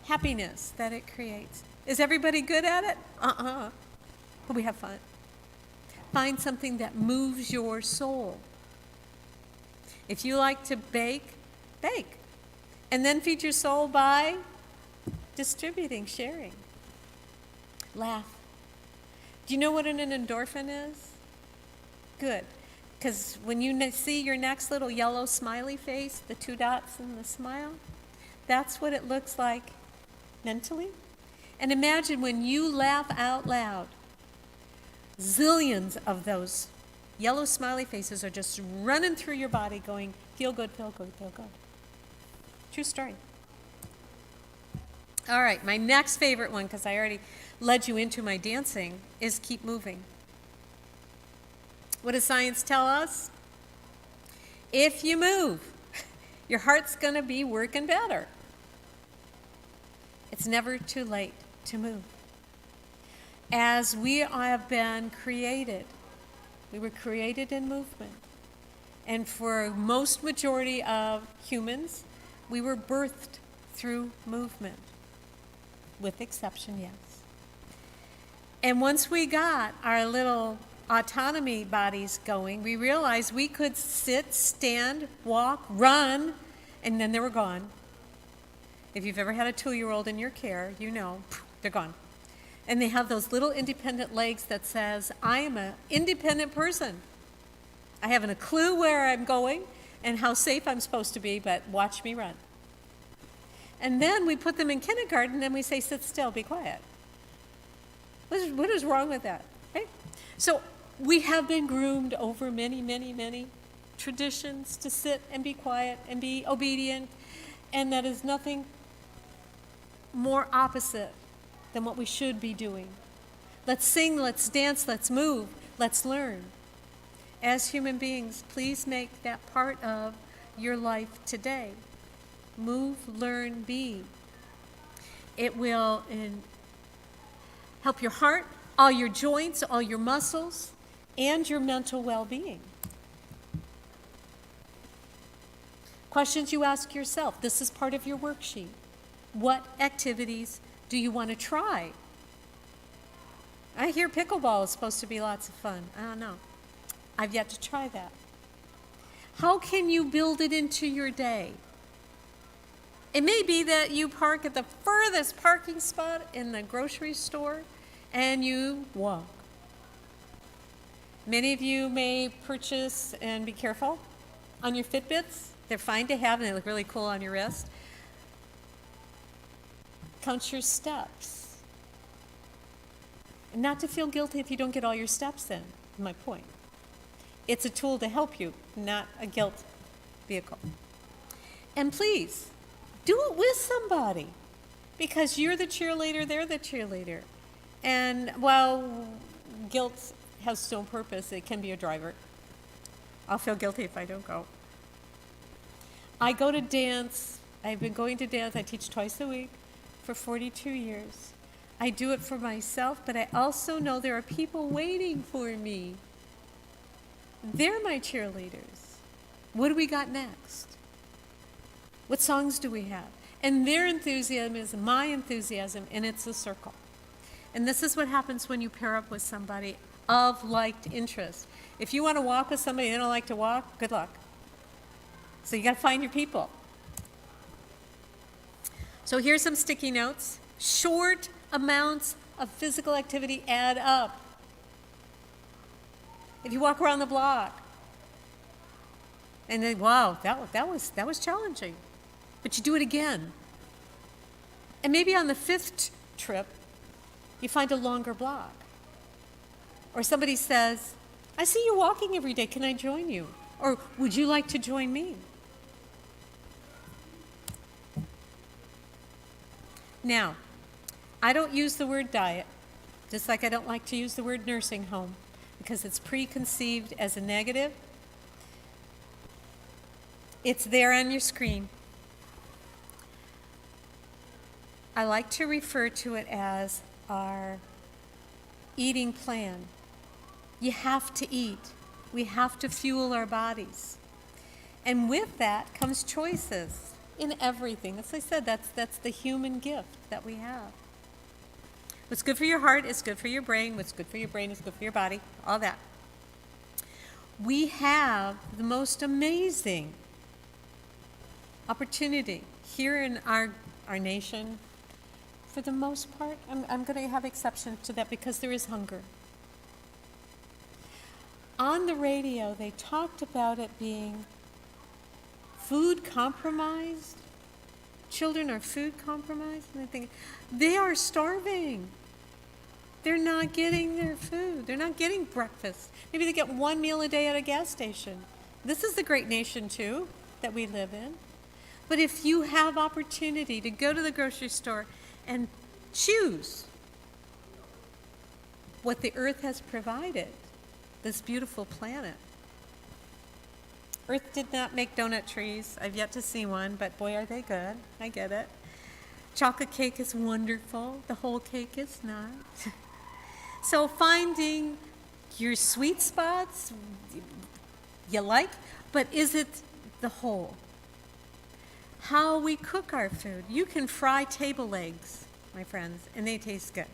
happiness that it creates. Is everybody good at it? But we have fun. Find something that moves your soul. If you like to bake, bake. And then feed your soul by distributing, sharing. Laugh. Do you know what an endorphin is? Good. Because when you see your next little yellow smiley face, the 2 dots and the smile, that's what it looks like mentally. And imagine when you laugh out loud, zillions of those yellow smiley faces are just running through your body going, feel good, feel good, feel good. True story. All right, my next favorite one, because I already led you into my dancing, is keep moving. What does science tell us? If you move, your heart's going to be working better. It's never too late to move. As we have been created, we were created in movement. And for most majority of humans, we were birthed through movement, with exception, yes. And once we got our little autonomy bodies going, we realized we could sit, stand, walk, run, and then they were gone. If you've ever had a 2-year-old in your care, you know, they're gone. And they have those little independent legs that says, I am an independent person. I haven't a clue where I'm going and how safe I'm supposed to be, but watch me run. And then we put them in kindergarten and we say, sit still, be quiet. What is wrong with that? Right? So we have been groomed over many, many, many traditions to sit and be quiet and be obedient, and that is nothing more opposite than what we should be doing. Let's sing, let's dance, let's move, let's learn. As human beings, please make that part of your life today. Move, learn, be. It will help your heart, all your joints, all your muscles, and your mental well-being. Questions you ask yourself. This is part of your worksheet. What activities do you want to try? I hear pickleball is supposed to be lots of fun. I don't know. I've yet to try that. How can you build it into your day? It may be that you park at the furthest parking spot in the grocery store and you walk. Many of you may purchase, and be careful, on your Fitbits. They're fine to have and they look really cool on your wrist. Count your steps. And not to feel guilty if you don't get all your steps in, is my point. It's a tool to help you, not a guilt vehicle. And please, do it with somebody, because you're the cheerleader, they're the cheerleader. And while guilt has no purpose, it can be a driver. I'll feel guilty if I don't go. I go to dance. I've been going to dance. I teach twice a week for 42 years. I do it for myself, but I also know there are people waiting for me. They're my cheerleaders. What do we got next? What songs do we have? And their enthusiasm is my enthusiasm, and it's a circle. And this is what happens when you pair up with somebody of liked interest. If you want to walk with somebody and they don't like to walk, good luck. So you got to find your people. So here's some sticky notes. Short amounts of physical activity add up. If you walk around the block, and then, wow, that was challenging. But you do it again. And maybe on the 5th trip, you find a longer block. Or somebody says, I see you walking every day, can I join you? Or would you like to join me? Now, I don't use the word diet, just like I don't like to use the word nursing home, because it's preconceived as a negative. It's there on your screen. I like to refer to it as our eating plan. You have to eat. We have to fuel our bodies. And with that comes choices in everything. As I said, that's the human gift that we have. What's good for your heart is good for your brain. What's good for your brain is good for your body. All that. We have the most amazing opportunity here in our nation. For the most part, I'm going to have exceptions to that because there is hunger. On the radio, they talked about it being food compromised. Children are food compromised. And I think they are starving. They're not getting their food. They're not getting breakfast. Maybe they get one meal a day at a gas station. This is the great nation, too, that we live in. But if you have opportunity to go to the grocery store and choose what the earth has provided, this beautiful planet. Earth did not make donut trees. I've yet to see one, but boy, are they good. I get it. Chocolate cake is wonderful. The whole cake is not. So finding your sweet spots you like, but is it the whole? How we cook our food. You can fry table legs, my friends, and they taste good.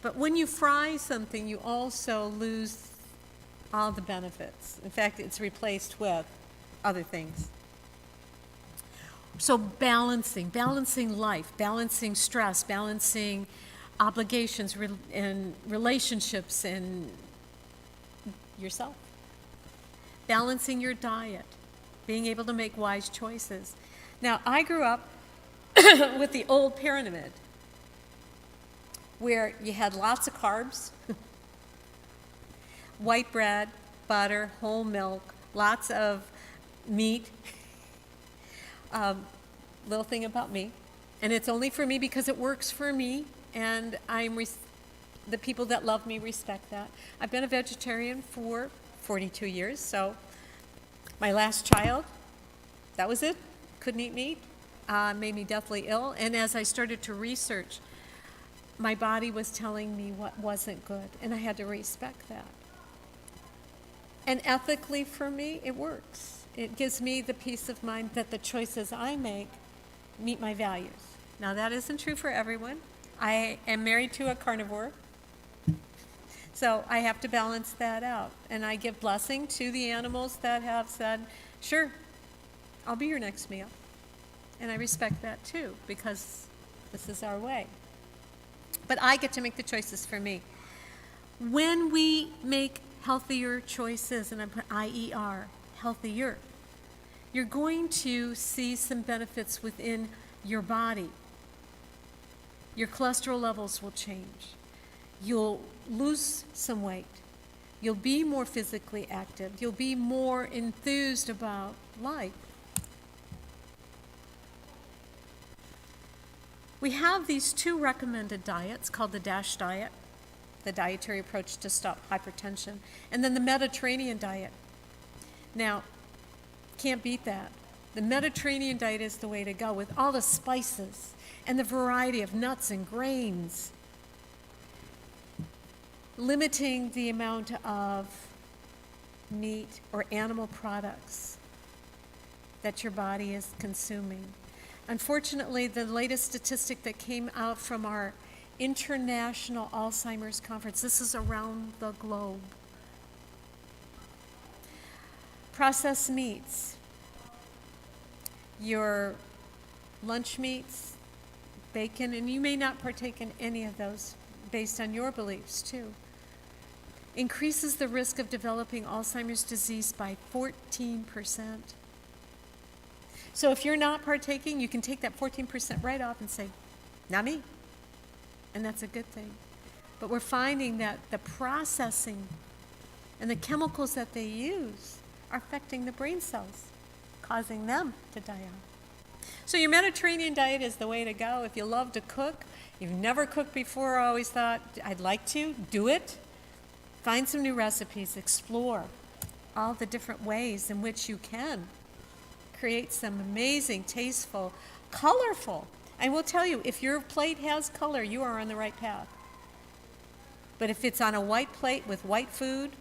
But when you fry something, you also lose all the benefits. In fact, it's replaced with other things. So balancing life, balancing stress, balancing obligations and relationships and yourself. Balancing your diet, being able to make wise choices. Now, I grew up with the old pyramid where you had lots of carbs, white bread, butter, whole milk, lots of meat. Little thing about me, and it's only for me because it works for me, and the people that love me respect that. I've been a vegetarian for 42 years, so my last child, that was it. Couldn't eat meat, made me deathly ill, and as I started to research, my body was telling me what wasn't good, and I had to respect that. And ethically for me, it works. It gives me the peace of mind that the choices I make meet my values. Now, that isn't true for everyone. I am married to a carnivore, so I have to balance that out. And I give blessing to the animals that have said, sure, I'll be your next meal. And I respect that too, because this is our way. But I get to make the choices for me. When we make healthier choices, and I put IER, healthier, you're going to see some benefits within your body. Your cholesterol levels will change. You'll lose some weight. You'll be more physically active. You'll be more enthused about life. We have these two recommended diets called the DASH diet, the dietary approach to stop hypertension, and then the Mediterranean diet. Now, can't beat that. The Mediterranean diet is the way to go with all the spices and the variety of nuts and grains. Limiting the amount of meat or animal products that your body is consuming. Unfortunately, the latest statistic that came out from our International Alzheimer's Conference, this is around the globe. Processed meats, your lunch meats, bacon, and you may not partake in any of those based on your beliefs too, increases the risk of developing Alzheimer's disease by 14%. So if you're not partaking, you can take that 14% right off and say, not me. And that's a good thing. But we're finding that the processing and the chemicals that they use are affecting the brain cells, causing them to die out. So your Mediterranean diet is the way to go. If you love to cook, you've never cooked before, always thought, I'd like to, do it. Find some new recipes, explore all the different ways in which you can create some amazing, tasteful, colorful. I will tell you, if your plate has color, you are on the right path. But if it's on a white plate with white food,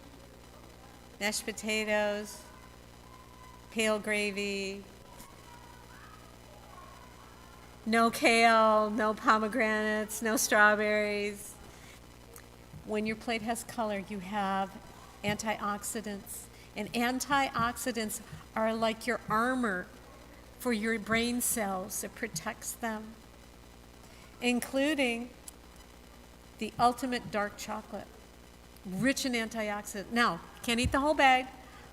mashed potatoes, pale gravy, no kale, no pomegranates, no strawberries. When your plate has color, you have antioxidants. And antioxidants are like your armor for your brain cells. It protects them, including the ultimate dark chocolate, rich in antioxidants. Now, can't eat the whole bag,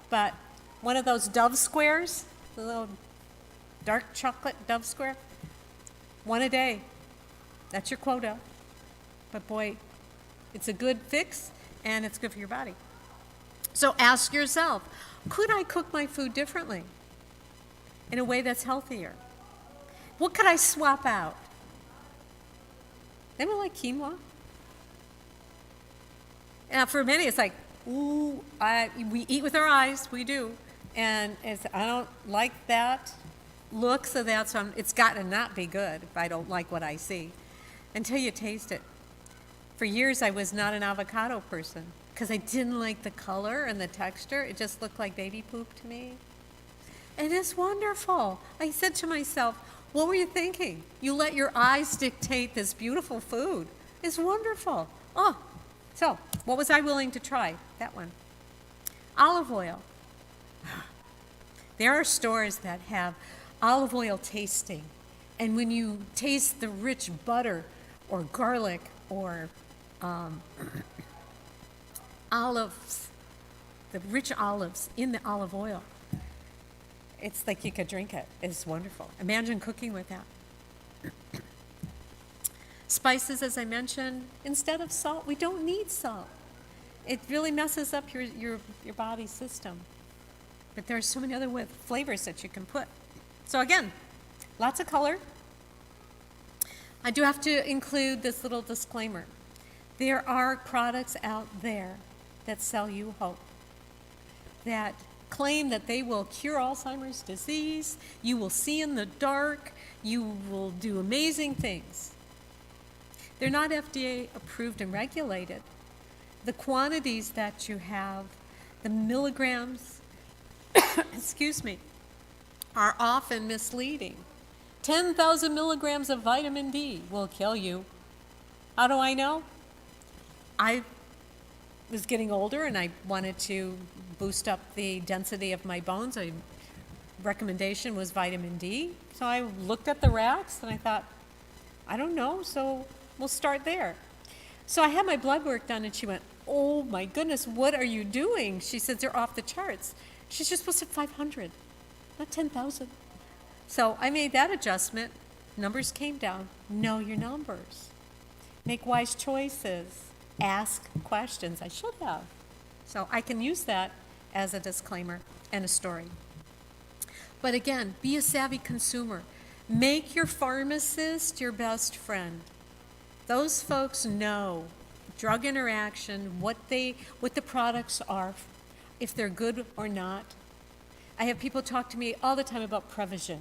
but one of those Dove squares, the little dark chocolate Dove square, one a day. That's your quota. But boy, it's a good fix, and it's good for your body. So ask yourself, could I cook my food differently in a way that's healthier? What could I swap out? Anyone like quinoa? Now, for many, it's like, ooh, we eat with our eyes, we do. And I don't like that look, so it's got to not be good if I don't like what I see until you taste it. For years, I was not an avocado person because I didn't like the color and the texture. It just looked like baby poop to me. And it's wonderful. I said to myself, what were you thinking? You let your eyes dictate this beautiful food. It's wonderful. Oh, so what was I willing to try? That one. Olive oil. There are stores that have olive oil tasting. And when you taste the rich butter or garlic or olives, the rich olives in the olive oil, it's like you could drink it. It's wonderful. Imagine cooking with that. Spices, as I mentioned, instead of salt, we don't need salt. It really messes up your body system. But there are so many other flavors that you can put. So again, lots of color. I do have to include this little disclaimer. There are products out there that sell you hope, that claim that they will cure Alzheimer's disease, you will see in the dark, you will do amazing things. They're not FDA approved and regulated. The quantities that you have, the milligrams, excuse me, are often misleading. 10,000 milligrams of vitamin D will kill you. How do I know? I was getting older and I wanted to boost up the density of my bones. A recommendation was vitamin D. So I looked at the racks and I thought, I don't know, so we'll start there. So I had my blood work done and she went, oh my goodness, what are you doing? She said, they're off the charts. She's just supposed to have 500, not 10,000. So I made that adjustment. Numbers came down. Know your numbers. Make wise choices. Ask questions. I should have. So I can use that as a disclaimer and a story. But again, be a savvy consumer. Make your pharmacist your best friend. Those folks know drug interaction, what the products are, if they're good or not. I have people talk to me all the time about prevision.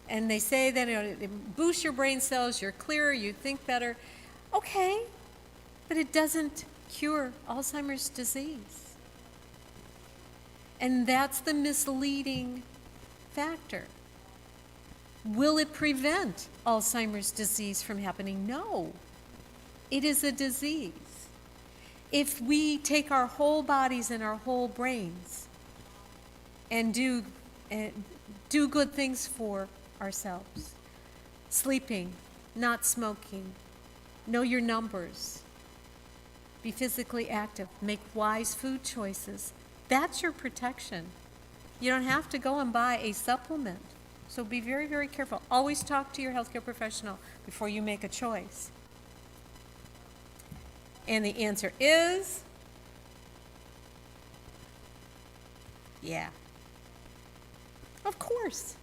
And they say that it boosts your brain cells, you're clearer, you think better. Okay, but it doesn't cure Alzheimer's disease. And that's the misleading factor. Will it prevent Alzheimer's disease from happening? No. It is a disease. If we take our whole bodies and our whole brains and do good things for ourselves, sleeping, not smoking, know your numbers, be physically active, make wise food choices, that's your protection. You don't have to go and buy a supplement. So be very, very careful. Always talk to your healthcare professional before you make a choice. And the answer is, yeah. Of course.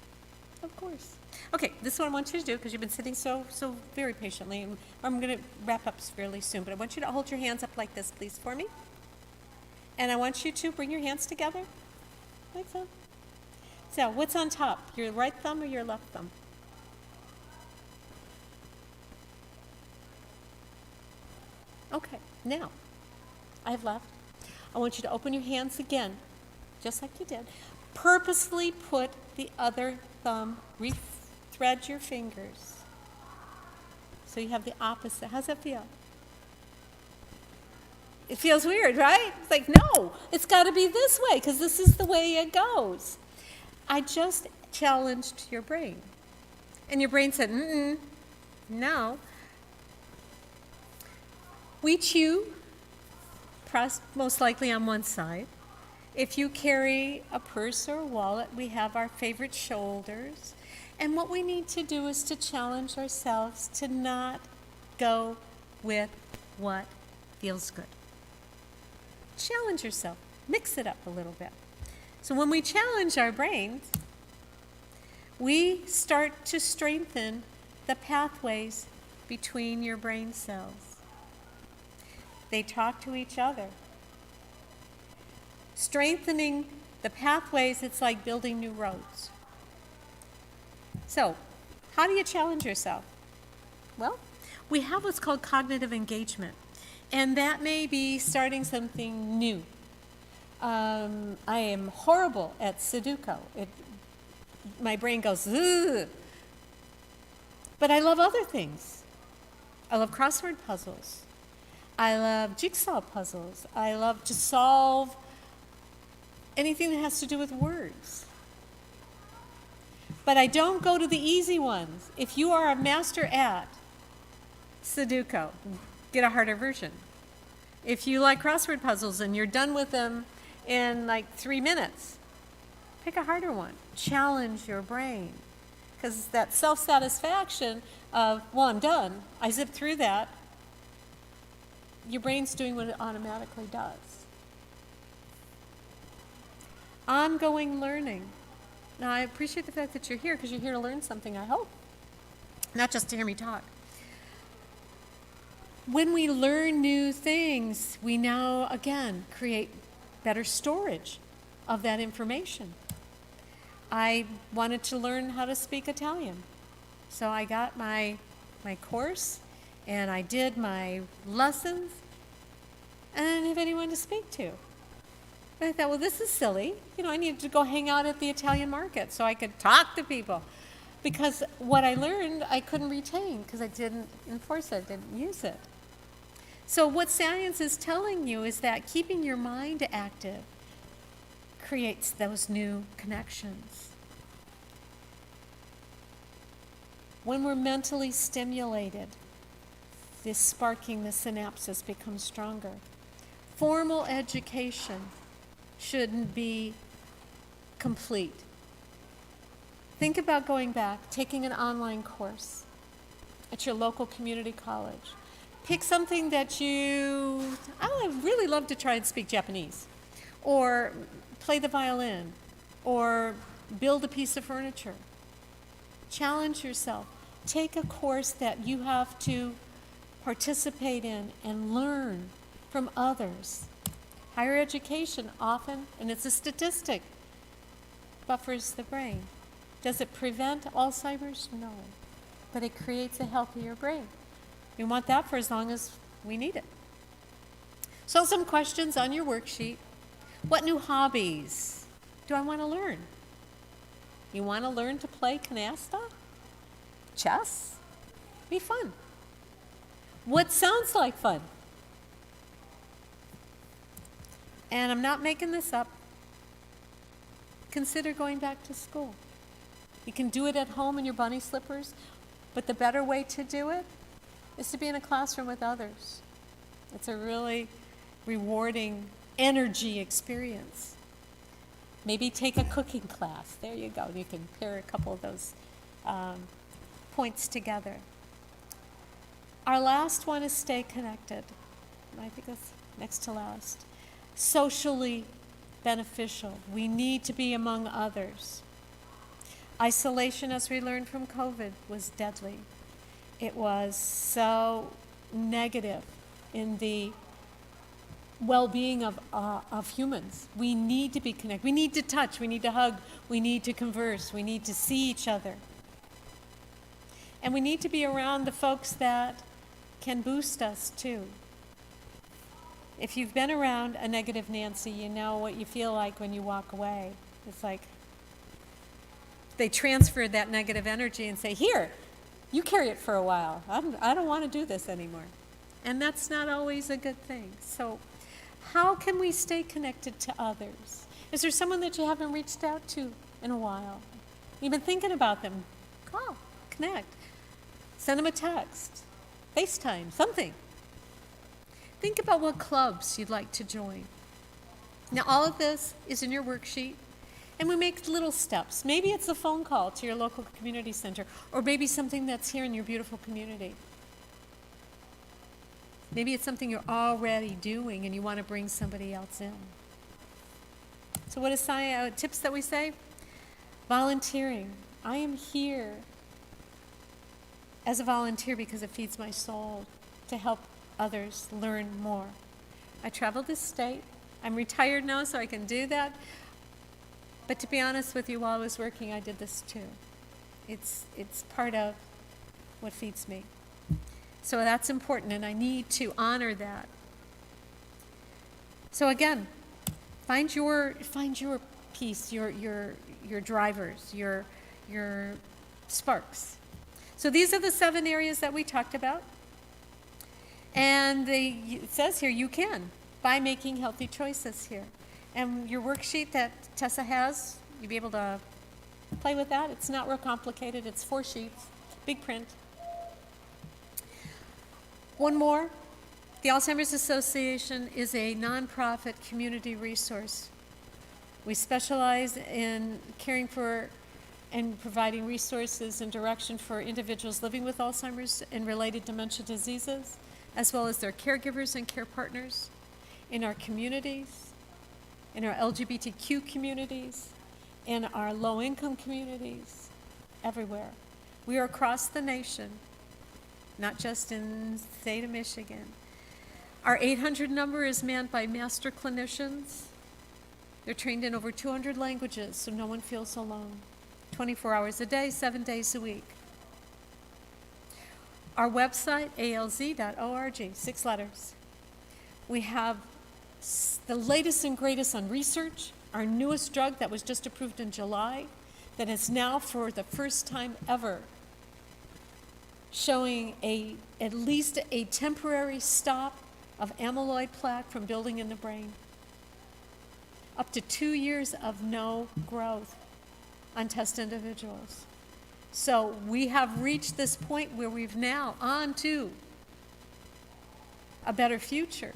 Of course. Okay, this is what I want you to do because you've been sitting so very patiently. And I'm going to wrap up fairly soon, but I want you to hold your hands up like this, please, for me. And I want you to bring your hands together, like so. So, what's on top? Your right thumb or your left thumb? Okay, now, I have left. I want you to open your hands again, just like you did. Purposely put the other thumb, re-thread your fingers. So you have the opposite. How's that feel? It feels weird, right? It's like, no, it's got to be this way because this is the way it goes. I just challenged your brain. And your brain said, no. We chew, most likely on one side. If you carry a purse or a wallet, we have our favorite shoulders. And what we need to do is to challenge ourselves to not go with what feels good. Challenge yourself. Mix it up a little bit. So when we challenge our brains, we start to strengthen the pathways between your brain cells. They talk to each other. Strengthening the pathways, it's like building new roads. So, how do you challenge yourself? Well, we have what's called cognitive engagement, and that may be starting something new. I am horrible at Sudoku. My brain goes, ugh. But I love other things. I love crossword puzzles. I love jigsaw puzzles. I love to solve anything that has to do with words. But I don't go to the easy ones. If you are a master at Sudoku, get a harder version. If you like crossword puzzles and you're done with them in like 3 minutes, pick a harder one. Challenge your brain. Because that self-satisfaction of, well, I'm done, I zipped through that, your brain's doing what it automatically does. Ongoing learning. Now, I appreciate the fact that you're here because you're here to learn something, I hope. Not just to hear me talk. When we learn new things, we now, again, create better storage of that information. I wanted to learn how to speak Italian. So I got my course and I did my lessons and I didn't have anyone to speak to. And I thought, well, this is silly. I needed to go hang out at the Italian market so I could talk to people. Because what I learned, I couldn't retain because I didn't enforce it, didn't use it. So what science is telling you is that keeping your mind active creates those new connections. When we're mentally stimulated, this sparking the synapses becomes stronger. Formal education shouldn't be complete. Think about going back, taking an online course at your local community college. Pick something that I really love to try and speak Japanese, or play the violin, or build a piece of furniture. Challenge yourself. Take a course that you have to participate in and learn from others. Higher education often, and it's a statistic, buffers the brain. Does it prevent Alzheimer's? No. But it creates a healthier brain. We want that for as long as we need it. So some questions on your worksheet. What new hobbies do I want to learn? You want to learn to play canasta? Chess? Be fun. What sounds like fun? And I'm not making this up. Consider going back to school. You can do it at home in your bunny slippers, but the better way to do it is to be in a classroom with others. It's a really rewarding energy experience. Maybe take a cooking class. There you go. You can pair a couple of those points together. Our last one is stay connected. I think that's next to last. Socially beneficial. We need to be among others. Isolation, as we learned from COVID, was deadly. It was so negative in the well-being of humans. We need to be connected. We need to touch. We need to hug. We need to converse. We need to see each other. And we need to be around the folks that can boost us too. If you've been around a negative Nancy, you know what you feel like when you walk away. It's like they transfer that negative energy and say, here, you carry it for a while. I don't want to do this anymore. And that's not always a good thing. So how can we stay connected to others? Is there someone that you haven't reached out to in a while? You've been thinking about them. Call, connect, send them a text, FaceTime, something. Think about what clubs you'd like to join. Now, all of this is in your worksheet, and we make little steps. Maybe it's a phone call to your local community center, or maybe something that's here in your beautiful community. Maybe it's something you're already doing and you want to bring somebody else in. So what are tips that we say? Volunteering. I am here as a volunteer because it feeds my soul to help others learn more. I traveled this state. I'm retired now, so I can do that. But to be honest with you, while I was working, I did this too. It's part of what feeds me. So that's important, and I need to honor that. So again, find your piece, your drivers, your sparks. So these are the 7 areas that we talked about. And it says here, you can, by making healthy choices here. And your worksheet that Tessa has, you'll be able to play with that. It's not real complicated. It's 4 sheets, big print. One more. The Alzheimer's Association is a nonprofit community resource. We specialize in caring for and providing resources and direction for individuals living with Alzheimer's and related dementia diseases, as well as their caregivers and care partners in our communities, in our LGBTQ communities, in our low-income communities, everywhere. We are across the nation, not just in the state of Michigan. Our 800 number is manned by master clinicians. They're trained in over 200 languages, so no one feels alone. 24 hours a day, 7 days a week. Our website, alz.org, 6 letters. We have the latest and greatest on research, our newest drug that was just approved in July, that is now for the first time ever showing at least a temporary stop of amyloid plaque from building in the brain. Up to 2 years of no growth on test individuals. So we have reached this point where we've now on to a better future.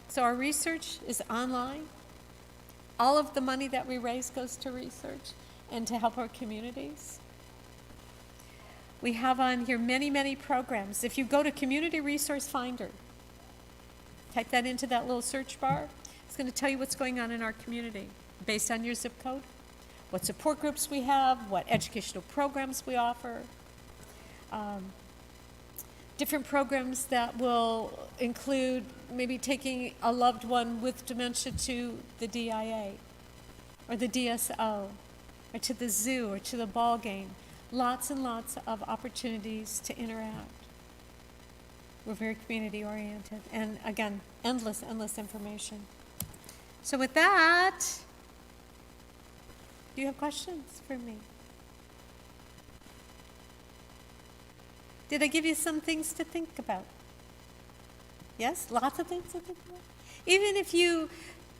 So our research is online. All of the money that we raise goes to research and to help our communities. We have on here many, many programs. If you go to Community Resource Finder, type that into that little search bar, it's going to tell you what's going on in our community based on your zip code, what support groups we have, what educational programs we offer, different programs that will include maybe taking a loved one with dementia to the DIA or the DSO or to the zoo, or to the ball game. Lots and lots of opportunities to interact. We're very community oriented. And again, endless information. So with that, do you have questions for me? Did I give you some things to think about? Yes? Lots of things to think about? Even if you,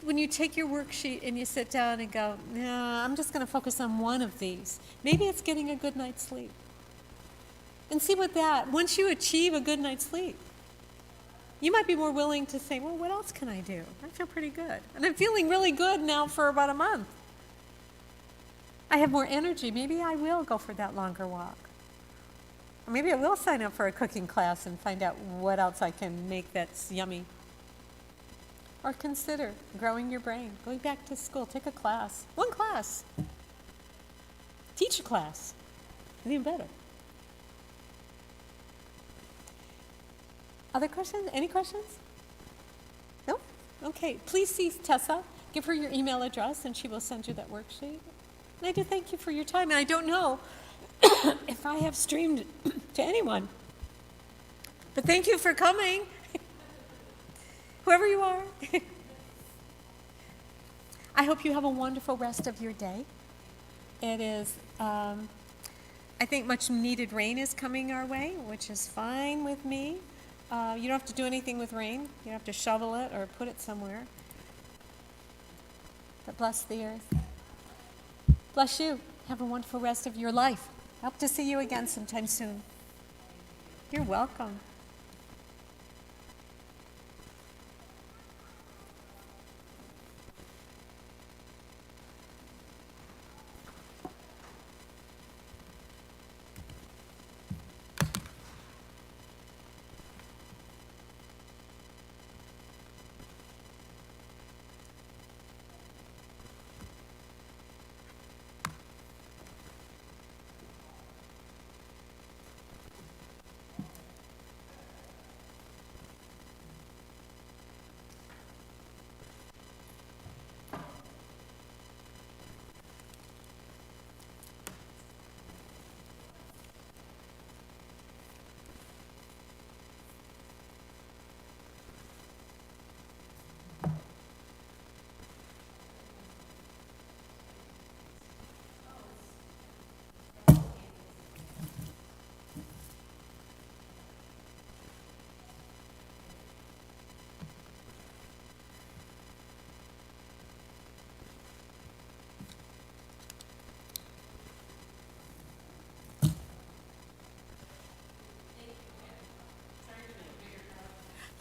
when you take your worksheet and you sit down and go, nah, I'm just going to focus on one of these. Maybe it's getting a good night's sleep. And see what that, once you achieve a good night's sleep, you might be more willing to say, well, what else can I do? I feel pretty good. And I'm feeling really good now for about a month. I have more energy. Maybe I will go for that longer walk. Or maybe I will sign up for a cooking class and find out what else I can make that's yummy. Or consider growing your brain, going back to school, take a class. One class. Teach a class. Even better. Other questions? Any questions? No? Okay. Please see Tessa. Give her your email address and she will send you that worksheet. And I do thank you for your time. And I don't know if I have streamed to anyone. But thank you for coming. Whoever you are. I hope you have a wonderful rest of your day. It is, I think much needed rain is coming our way, which is fine with me. You don't have to do anything with rain. You don't have to shovel it or put it somewhere. But bless the earth. Bless you. Have a wonderful rest of your life. Hope to see you again sometime soon. You're welcome.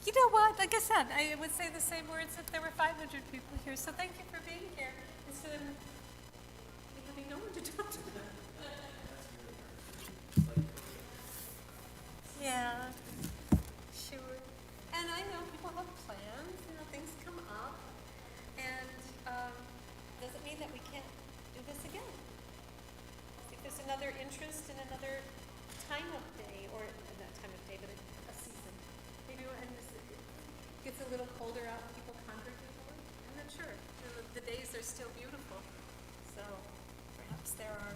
You know what? Like I said, I would say the same words if there were 500 people here. So thank you for being here instead of having no one to talk to. Yeah, sure. And I know people have plans. You know, things come up, and doesn't mean that we can't do this again. If there's another interest in another time of day, or not time of day, but a season. Maybe when this gets a little colder out, people congregate more. I'm not sure. The days are still beautiful, so perhaps there are